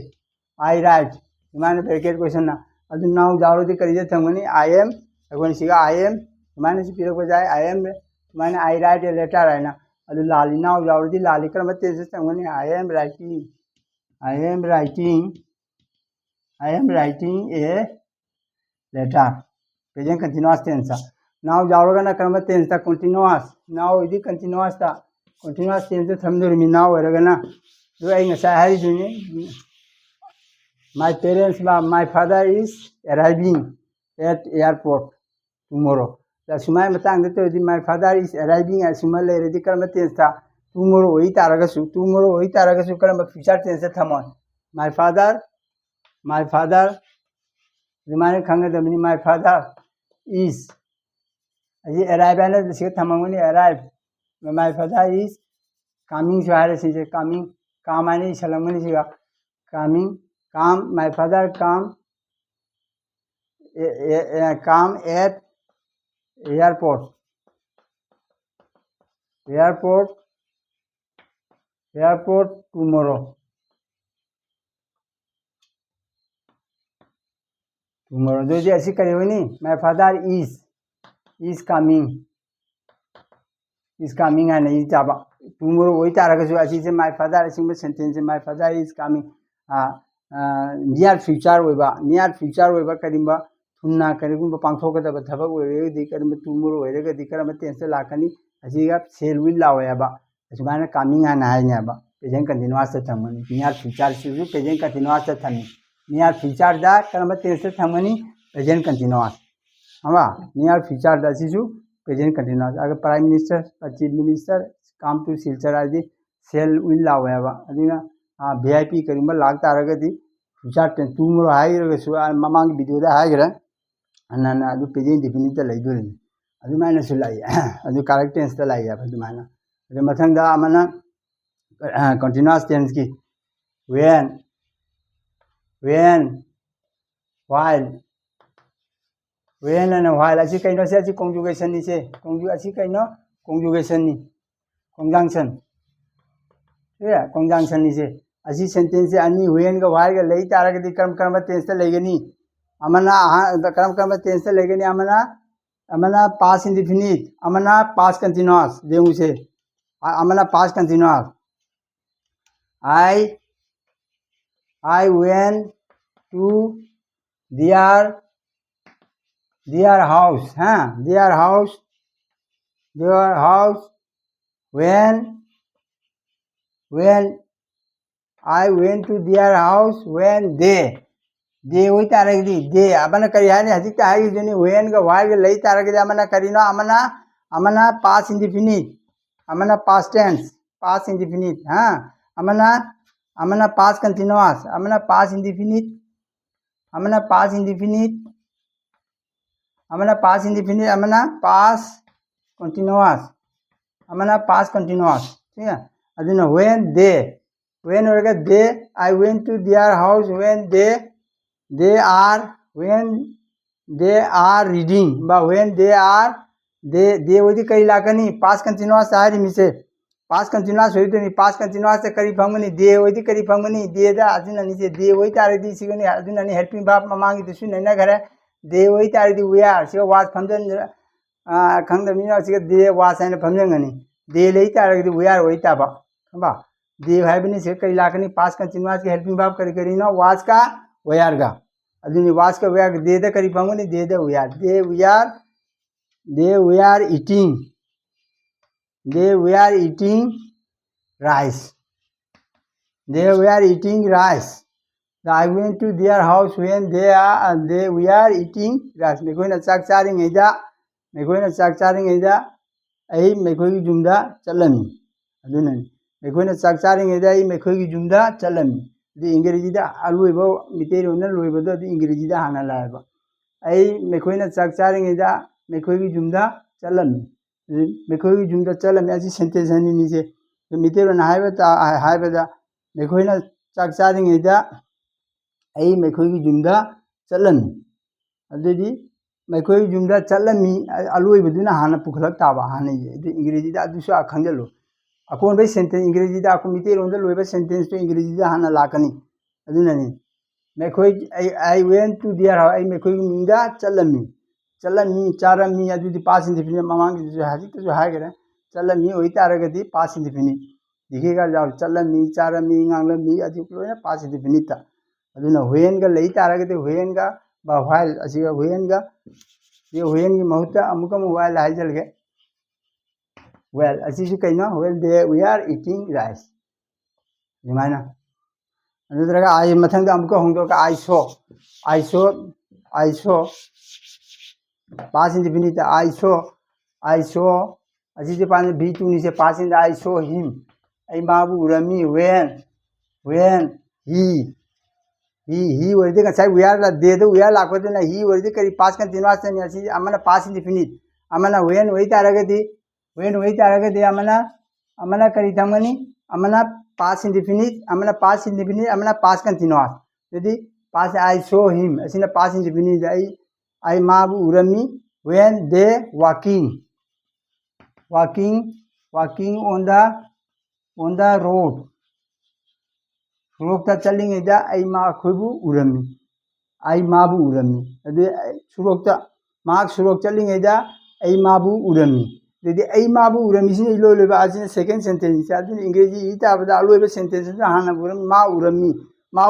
आई राइट माने ब्रैकेट क्वेश्चन ना अदु नाउ जाउरदी करिदे थंगनी आई एम अगोनी सिग आई एम माने से पिरक जाय आई एम माने आई राइट ए लेटर है ना अदु लाली नाउ जाउरदी लाली कर्म टेंस थंगनी I am writing a letter present continuous tense now जाओगा कर्म टेंस ता continuous now इदी continuous tense थमदुरमी now ओरगा ना जो आई ngasa hari दुने my father is arriving at airport tomorrow दा सुमाय मतंग दे तो my father is arriving asuma ले रेदी कर्म टेंस ता tomorrow होई तारगा सु कर्म फ्यूचर टेंस थमो my father रिमाने खंगदमनी my father is अजी arrive आने से थमंगनी arrive my father is coming so हारे से coming काम आने सलमनी से coming come my father come at airport tomorrow जो ऐसी करी हुई नहीं my father is coming is coming and is taba tomorrow oi taragasu asise my father asingba sentence my father is coming near future oiba karimba thunna karigumba pangthokadaba thabak oiredi karimba tomorrow oiragadi karamba tense lakani asiga shall will lawaba asumana coming and hainaba present continuous thamani near future sisu present continuous thami near future da karamba tense thamani present continuous aba near future da sisu present continuous agar prime minister chief minister come to silchar adi shall will lawaba adina vip karimba lag taragadi future tense tomorrow hairagasu mamang video da haigra anana adu present definite da laidori adu mana sulai adu correct tense da lai adu mana adu mathang da amana continuous tense ki when while and while asi kaino se asi conjugation ni se asi kaino conjugation ni conjunction yeah conjunction ni se asi sentence ani when ga while ga lei taragadi karam tense da laigani amana karam tense da laigani amana past indefinite amana past continuous देऊ से amana past continuous I went to their house their house when I went to their house when they woi taragdi they abana kari hani hajik ta hai jeni when ga while ga lei taragdi amana karino amana past indefinite amana past tense past indefinite amana past continuous amana past indefinite amana past indefinite amana past indefinite amana past continuous ठीक है aduna when orga they I went to their house when they are reading ba when they wodi kai lakani past continuous ari mise past continuous hoido ni past continuous se kari phangani they wodi kari phangani they da aduna ni se they woi taradi sigani aduna ni helping verb mamangi dusu nena gare they woi taradi we are se was phamjan khangda mina se they was and phamjangani they lei taradi we are woi taba ba they haibni se kari lakani past continuous ke helping verb kari na was ka we are ga aduni was ka we are they da kari phangani they da we are they were eating rice I went to their house when they were eating rice mekoina chak charing ida ai mekoi gi jumda chalami aduna mekoina chak charing ida ai mekoi gi jumda chalami di ingreji da aluibo mitero na luibo da di ingreji da hana laiba ai mekoina chak charing ida mekoi gi jumda chalami mekoi gi jumda chalami asi sentence ani ni se mitero na haiba da mekoina chak charing ida ai mekhoi gi jumda chalami adudi mekhoi gi jumda chalami aloi buduna hana pukhlak taba hana ye adu ingreji da adu sa khangjalo akon bai sentence ingreji da akon mite ronda loiba sentence to ingreji da hana lakani aduna ni mekhoi I went to their house ai mekhoi gi jumda chalami charami adudi past indefinite mamang ji haji to haigara chalami oi taragadi past indefinite dikhiga jaw chalami charami nganglami adu loina past indefinite ta aduna when ga lei taragadi when ga ba while asiga when ga ye when gi mahuta amuka while haijalge well asisu kaina well we are eating rice dimana anudraga I mathang da amuka hongdo ka I saw past indefinite I saw asise pan b2 ni se past in I saw him ai mabu urami when he was the sai we are la de do we are la ko na he was the kari past continuous ni asi amana past indefinite amana when wai taragadi amana kari thamani amana past indefinite amana past continuous jadi past I saw him asina past indefinite ai mabu urami when they walking on the road surokta challingaida ai ma khoibu urami ai mabu urami ade surokta mak surok challingaida ai mabu urami ꯑꯗꯩꯗꯤ ꯑꯩ ꯃꯥꯕꯨ ꯎꯔꯝꯃꯤꯁꯤꯅ ꯏꯂꯣꯏ ꯂꯣꯏꯕ ꯑꯁꯤꯅ second ꯁꯦꯟꯇꯦꯟꯁꯁꯦ ꯑꯗꯨꯅ ꯏꯪꯒ꯭ꯔꯦꯖꯤ ꯏ ꯇꯥꯕꯗ ꯑꯂꯣꯏꯕ ꯁꯦꯟꯇꯦꯟꯁꯇꯨ ꯍꯥꯟꯅ ꯃꯥ ꯎꯔꯝꯃꯤ